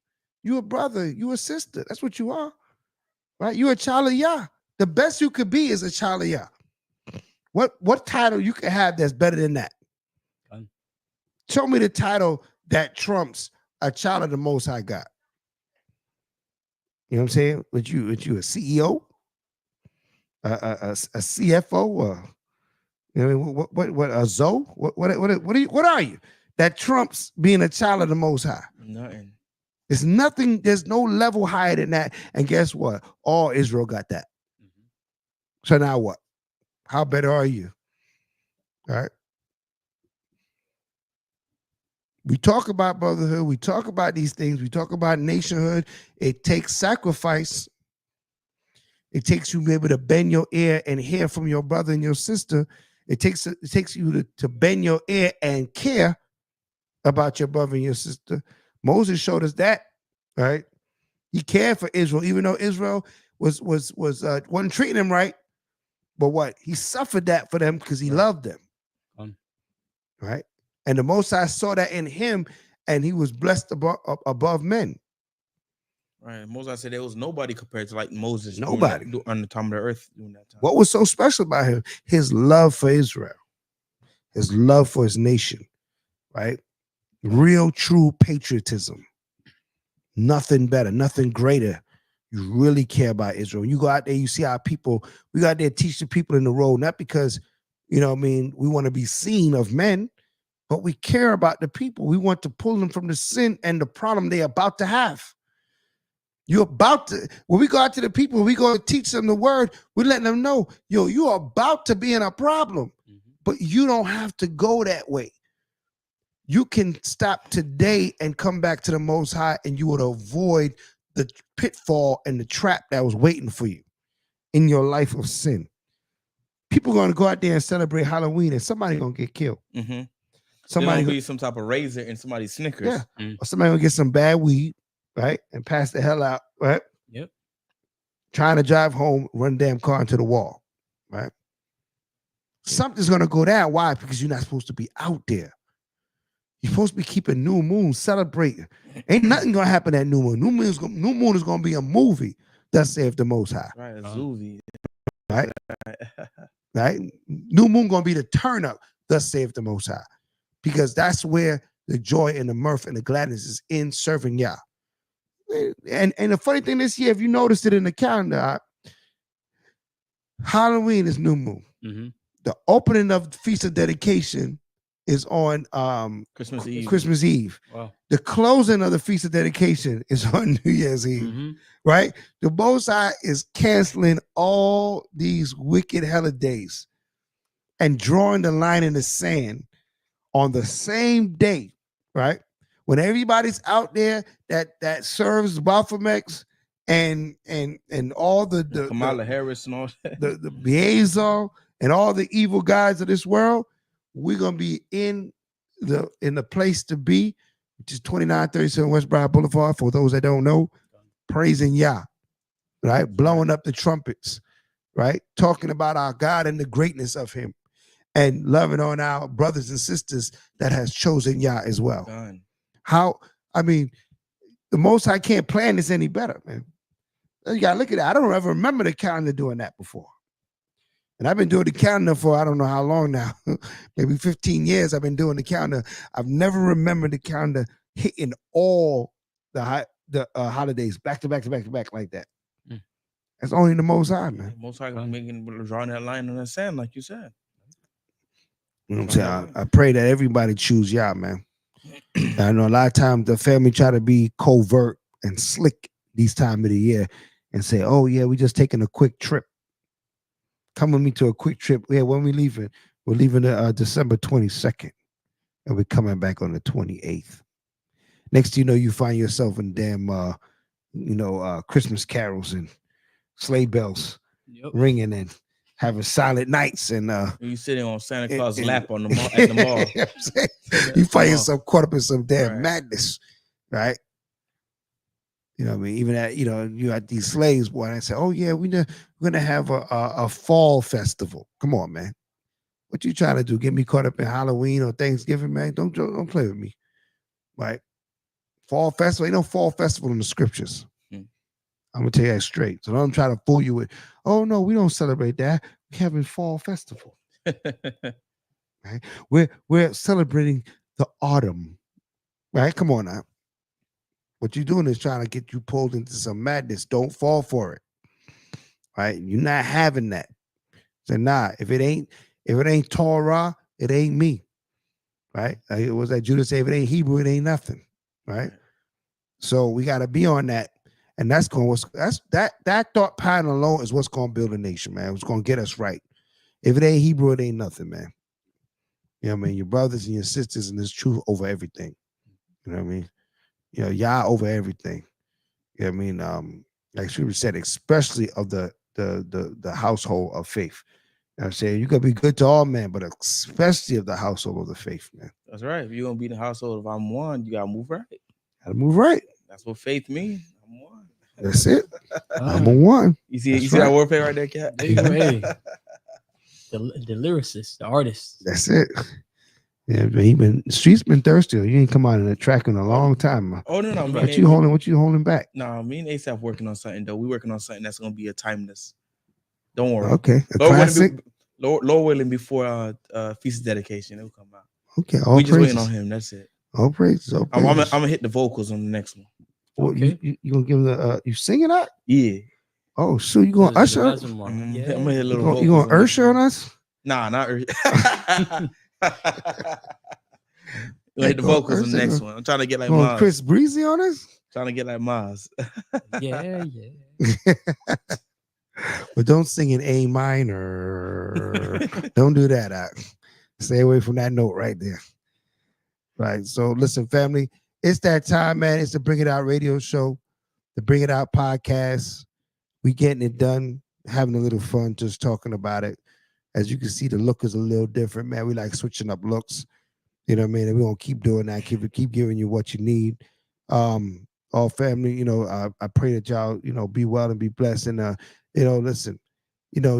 You a brother, you a sister. That's what you are, right? You a child of Yah. The best you could be is a child of Yah. What title you can have that's better than that? Show me the title that trumps a child of the Most High God. You know what I'm saying? With you a CEO, a CFO, or what a Zoe? What are you that trumps being a child of the Most High? Nothing. There's nothing. There's no level higher than that. And guess what? All Israel got that. So now what? How better are you? All right. We talk about brotherhood. We talk about these things. We talk about nationhood. It takes sacrifice. It takes you to be able to bend your ear and hear from your brother and your sister. It takes you to bend your ear and care about your brother and your sister. Moses showed us that, right? He cared for Israel, even though Israel wasn't treating him right. But what? He suffered that for them because he loved them. Right? And the Most High saw that in him, and he was blessed above men. Right. Moses said there was nobody compared to like Moses. Nobody. On the top of the earth during that time. What was so special about him? His love for Israel. His love for his nation. Right? Real, true patriotism. Nothing better, nothing greater. You really care about Israel. You go out there, you see our people, we go out there teaching people in the road, not because, we want to be seen of men, but we care about the people. We want to pull them from the sin and the problem they're about to have. When we go out to the people, we go to teach them the word, we're letting them know, you're about to be in a problem, but you don't have to go that way. You can stop today and come back to the Most High, and you would avoid the pitfall and the trap that was waiting for you in your life of sin. People going to go out there and celebrate Halloween, and somebody going to get killed. Mm-hmm. Somebody gonna be some type of razor in somebody's Snickers. Yeah. Or somebody going to get some bad weed, right? And pass the hell out, right? Yep. Trying to drive home, run damn car into the wall, right? Something's going to go down. Why? Because you're not supposed to be out there. You're supposed to be keeping new moon, celebrating. Ain't nothing going to happen at new moon. New moon is going to be a movie. Thus saith the Most High. Right, a Zuvi. Right? Right? New moon going to be the turn up. Thus saith the Most High. Because that's where the joy and the mirth and the gladness is in serving Yah. And the funny thing this year, if you noticed it in the calendar, Halloween is new moon. Mm-hmm. The opening of the Feast of Dedication is on Christmas Eve. Christmas Eve. Wow. The closing of the Feast of Dedication is on New Year's Eve. Mm-hmm. Right? The Most High is canceling all these wicked holidays and drawing the line in the sand on the same day, right? When everybody's out there that serves Baphomet and all the Kamala Harris and all that. the Beelzebub and all the evil guys of this world, we're gonna be in the place to be, which is 2937 West Broad Boulevard. For those that don't know, praising Yah, right? Blowing up the trumpets, right? Talking about our God and the greatness of Him, and loving on our brothers and sisters that has chosen Yah as well. Done. The Most High can't plan this any better, man. You gotta look at it. I don't ever remember the calendar doing that before. And I've been doing the calendar for I don't know how long now, maybe 15 years. I've been doing the calendar. I've never remembered the calendar hitting all the holidays back to back like that. That's only the Most High, man. Most High drawing that line in the sand, like you said. You know what I'm saying? I pray that everybody choose Yah, man. I know a lot of times the family try to be covert and slick these time of the year and say, oh yeah, we just taking a quick trip. Come with me to a quick trip. Yeah, when we leaving? We're leaving December 22nd. And we're coming back on the 28th. Next you know, you find yourself in damn Christmas carols and sleigh bells ringing and having silent nights and you sitting on Santa Claus' lap on the mall at the mall. You know what I'm saying? You find yourself caught up in some damn madness, right? You know what I mean? Even at, you had these slaves, boy, and I said, oh yeah, we're gonna have a fall festival. Come on, man. What you trying to do? Get me caught up in Halloween or Thanksgiving, man? Don't play with me. Right? Fall festival, ain't no fall festival in the scriptures. I'm gonna tell you that straight. So don't try to fool you with, oh no, we don't celebrate that. We're having fall festival. Right? We're celebrating the autumn. Right? Come on now. What you're doing is trying to get you pulled into some madness. Don't fall for it. Right? You're not having that. So nah, if it ain't Torah, it ain't me. Right? It was that Judah said, if it ain't Hebrew, it ain't nothing. Right? So we gotta be on that. And that thought pattern alone is what's going to build a nation, man. It's going to get us right. If it ain't Hebrew, it ain't nothing, man. You know what I mean? Your brothers and your sisters, and there's truth over everything. You know what I mean? Yah over everything. You know what I mean? Like Scripture said, especially of the household of faith. You know what I'm saying? You got to be good to all men, but especially of the household of the faith, man. That's right. If you're going to be in the household of I'm one, you got to move right. Got to move right. That's what faith means. I'm one. That's it. Number one. You see that wordplay right there, Cat? Hey. The lyricist, the artist. That's it. Yeah, streets been thirsty. You ain't come out in the track in a long time. Oh no, What you holding back? No, me and ASAP working on something though. We working on something that's gonna be a timeless. Don't worry. Okay, classic. Lord willing, before Feast of Dedication, it will come out. Okay, we just waiting on him. That's it. All praises. I'm gonna hit the vocals on the next one. Okay. You gonna give him the you singing that? Yeah. Oh, so you gonna usher? I'm gonna hit a little. You gonna usher on us? Nah, not usher. We'll hit the vocals on the next one. I'm trying to get like Maz. Chris Breezy on us? Trying to get like Maz. Yeah. But don't sing in A minor. Don't do that. Stay away from that note right there. Right. So listen, family. It's that time, man. It's the Bring It Out radio show. the Bring It Out podcast. We getting it done, having a little fun, just talking about it. As you can see, the look is a little different, man. We like switching up looks. You know what I mean? And we're going to keep doing that, keep giving you what you need. All family, I pray that y'all, be well and be blessed. And, listen,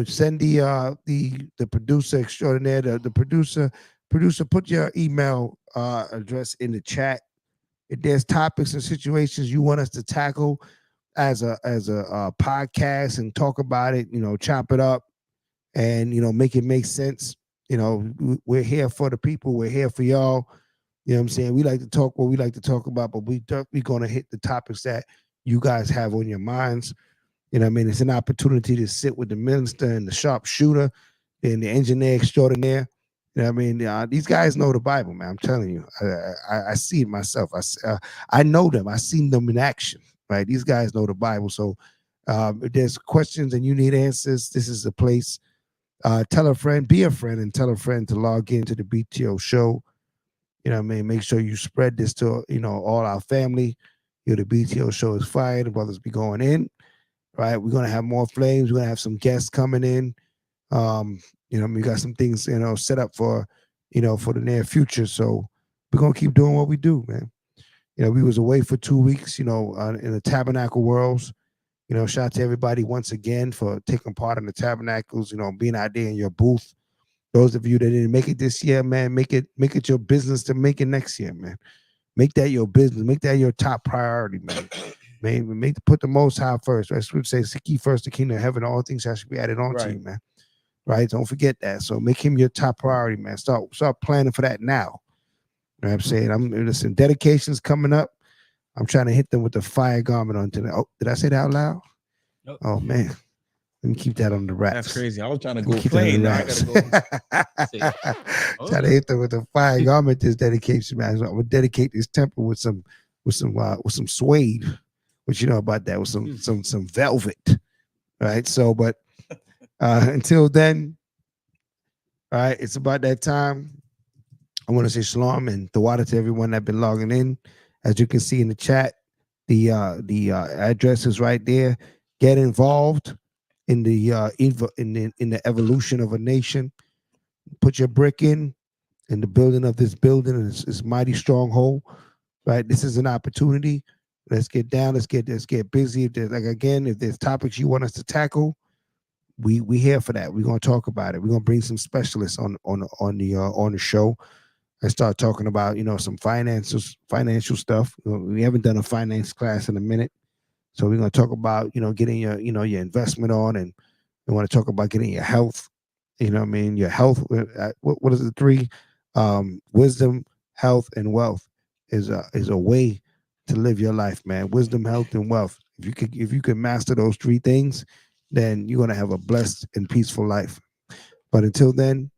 send the producer extraordinaire, the producer, put your email address in the chat. If there's topics and situations you want us to tackle as a podcast and talk about it, chop it up and, make it make sense. We're here for the people. We're here for y'all. You know what I'm saying? We like to talk what we like to talk about, but we're going to hit the topics that you guys have on your minds. You know what I mean? It's an opportunity to sit with the minister and the sharpshooter and the engineer extraordinaire. You know what I mean? These guys know the Bible, man. I'm telling you. I see it myself. I know them. I've seen them in action, right? These guys know the Bible. So if there's questions and you need answers, this is the place. Tell a friend, be a friend, and tell a friend to log into the BTO show. You know what I mean? Make sure you spread this to, all our family. The BTO show is fire. The brothers be going in, right? We're going to have more flames. We're going to have some guests coming in. We got some things, set up for, for the near future. So we're going to keep doing what we do, man. We was away for 2 weeks, in the Tabernacle Worlds. Shout out to everybody once again for taking part in the Tabernacles, being out there in your booth. Those of you that didn't make it this year, man, make it your business to make it next year, man. Make that your business. Make that your top priority, man. Put the Most High first. Right? Scripture says, "Seek ye first the kingdom of heaven, all things shall be added on to you, man." Right? Don't forget that. So make him your top priority, man. Start planning for that now. You know what I'm saying? Listen, dedications coming up. I'm trying to hit them with the fire garment on today. Oh, did I say that out loud? Nope. Oh man. Let me keep that on the wraps. That's crazy. I was trying to go plain. Now I gotta go. Trying to hit them with the fire garment this dedication, man. So I'm gonna dedicate this temple with some suede, which you know about that, with some velvet. Right. So, but until then, all right, it's about that time. I want to say shalom and tawada to everyone that's been logging in. As you can see in the chat, the address is right there. Get involved in the evolution of a nation. Put your brick in the building of this building, and it's mighty stronghold. Right, this is an opportunity. Let's get down. Let's get busy. If there's topics you want us to tackle, we here for that. We're gonna talk about it. We're gonna bring some specialists on the show. I start talking about some financial stuff. We haven't done a finance class in a minute, so we're gonna talk about getting your your investment on, and we want to talk about getting your health. Your health. What is the three? Wisdom, health, and wealth is a way to live your life, man. Wisdom, health, and wealth. If you can master those three things, then you're gonna have a blessed and peaceful life. But until then.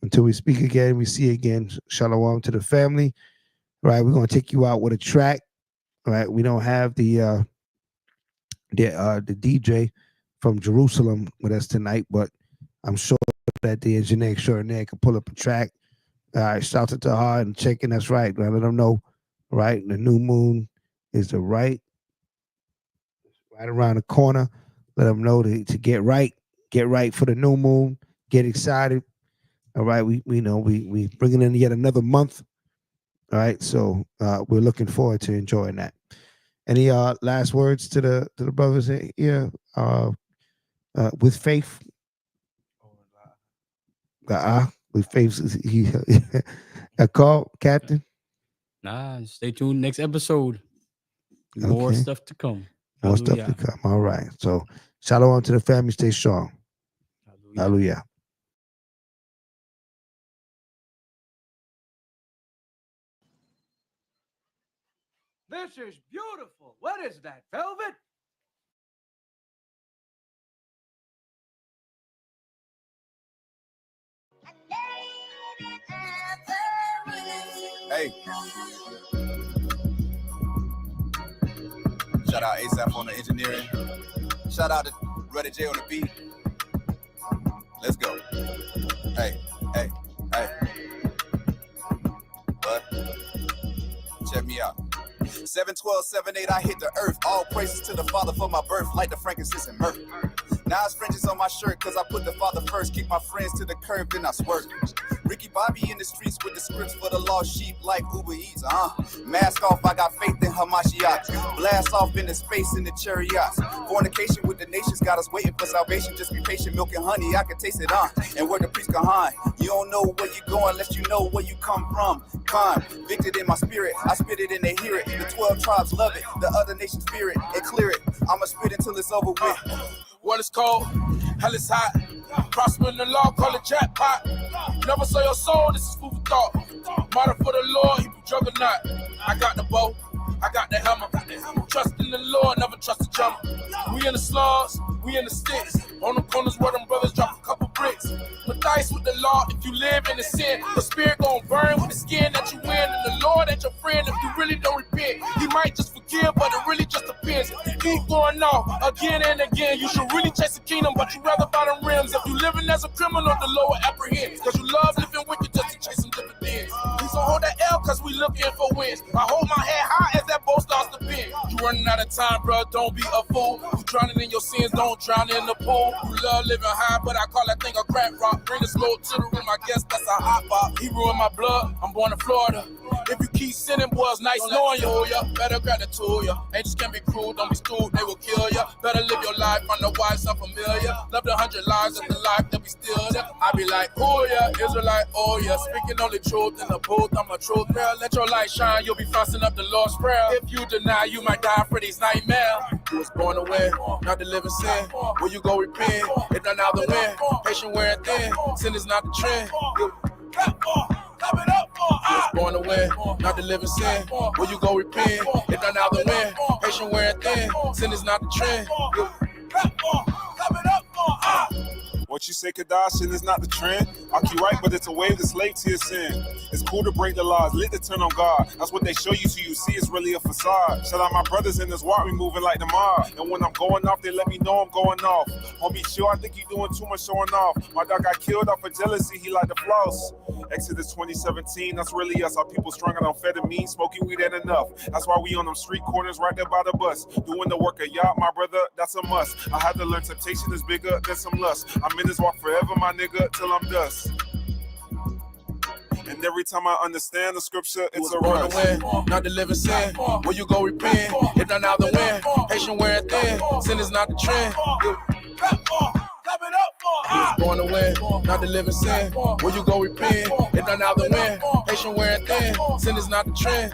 Until we speak again, we see again. Shalom to the family. Right, we're gonna take you out with a track. Right, we don't have the DJ from Jerusalem with us tonight, but I'm sure that the engineer extraordinaire can pull up a track. All right, shout out to her and checking us right. Let them know. Right, the new moon is right around the corner. Let them know to get right for the new moon. Get excited. All right, we bringing in yet another month. All right, so we're looking forward to enjoying that. Any last words to the brothers here? With faith. With faith. A call, Captain. Nah, stay tuned. Next episode. More stuff to come. More stuff to come. All right. So shalom to the family. Stay strong. Hallelujah. This is beautiful. What is that, velvet? Hey. Shout out ASAP on the engineering. Shout out to Ruddy J on the beat. Let's go. Hey. What? Check me out. 712, 78, I hit the earth. All praises to the Father for my birth, like the frankincense and myrrh. Now it's fringes on my shirt, cause I put the Father first. Kick my friends to the curb, then I swerve. Ricky Bobby in the streets with the scripts for the lost sheep, like Uber Eats, Mask off, I got faith in Hamashiach. Blast off into space in the chariots. Fornication with the nations got us waiting for salvation. Just be patient, milk and honey, I can taste it and where the priest Kahan. You don't know where you going unless you know where you come from. Convicted in my spirit, I spit it and they hear it. The 12 tribes love it, the other nations fear it and clear it. I'ma spit until it's over with. Well, it's cold, hell is hot. Prosper in the law, call it jackpot. Never sell your soul, this is food for thought. Martyr for the Lord, Hebrew juggernaut. I got the bow, I got the hammer. Trust in the Lord, never trust the jump. We in the slums, we in the sticks. On the corners where them brothers drop a couple bricks. Matthias with the law, if you live in the sin, the spirit gon' burn with the skin that you win. And the Lord ain't your friend if you really don't repent. He might just forgive, but it really just depends. Keep going off again and again. You should really chase the kingdom, but you rather buy them rims. If you living as a criminal, the Lord apprehends. Cause you love living wicked just to chase some dividends. Please don't hold that L cause we looking for wins. I hold my head high as that boat starts to bend. You running out of time, bro, don't be a fool. You drowning in your sins, don't drown in the pool. You love living high, but I call that thing a crack rock. Bring the smoke to the room, I guess that's a hot pop. He ruined my blood, I'm born in Florida. If you keep sinning, boy, it's nice knowing you, ya. Better grab the tool, ya. Angels can be cruel, don't be stupid, they will kill ya. Better live your life on the wise, unfamiliar. Love the 100 lives of the life that we still there. I be like, oh yeah, Israelite, oh yeah. Speaking only truth in the booth, I'm a truth bearer. Let your light shine, you'll be frosting up the Lord's Prayer. If you deny, you might die for these nightmares. You was born away, not to live in sin. Will you go repent? It done out the wind. Patient wearing thin, sin is not the trend. You was born away, not to live in sin. Will you go repent? It done out the wind. Patient wearing thin, sin is not the trend. What you say, Kadash, sin is not the trend. I'll keep right, but it's a wave that's late to your sin. It's cool to break the laws, lit to turn on God. That's what they show you so you see it's really a facade. Shout out my brothers in this walk, we moving like the mob. And when I'm going off, they let me know I'm going off. Homie, chill, I think he doing too much showing off. My dog got killed off of jealousy, he like the floss. Exodus 2017, that's really us. Our people strung out on amphetamine, smoking weed ain't enough. That's why we on them street corners right there by the bus. Doing the work of Yah, my brother, that's a must. I had to learn temptation is bigger than some lust. I'm in this walk forever, my nigga, till I'm dust. And every time I understand the scripture, it's a born rush. away, not to live in sin. Will you go repent? It done out the wind. Patient wearing thin, sin is not the trend. You was born away, not to live in sin. Will you go repent? It done out the wind. Patient wearing thin, sin is not the trend.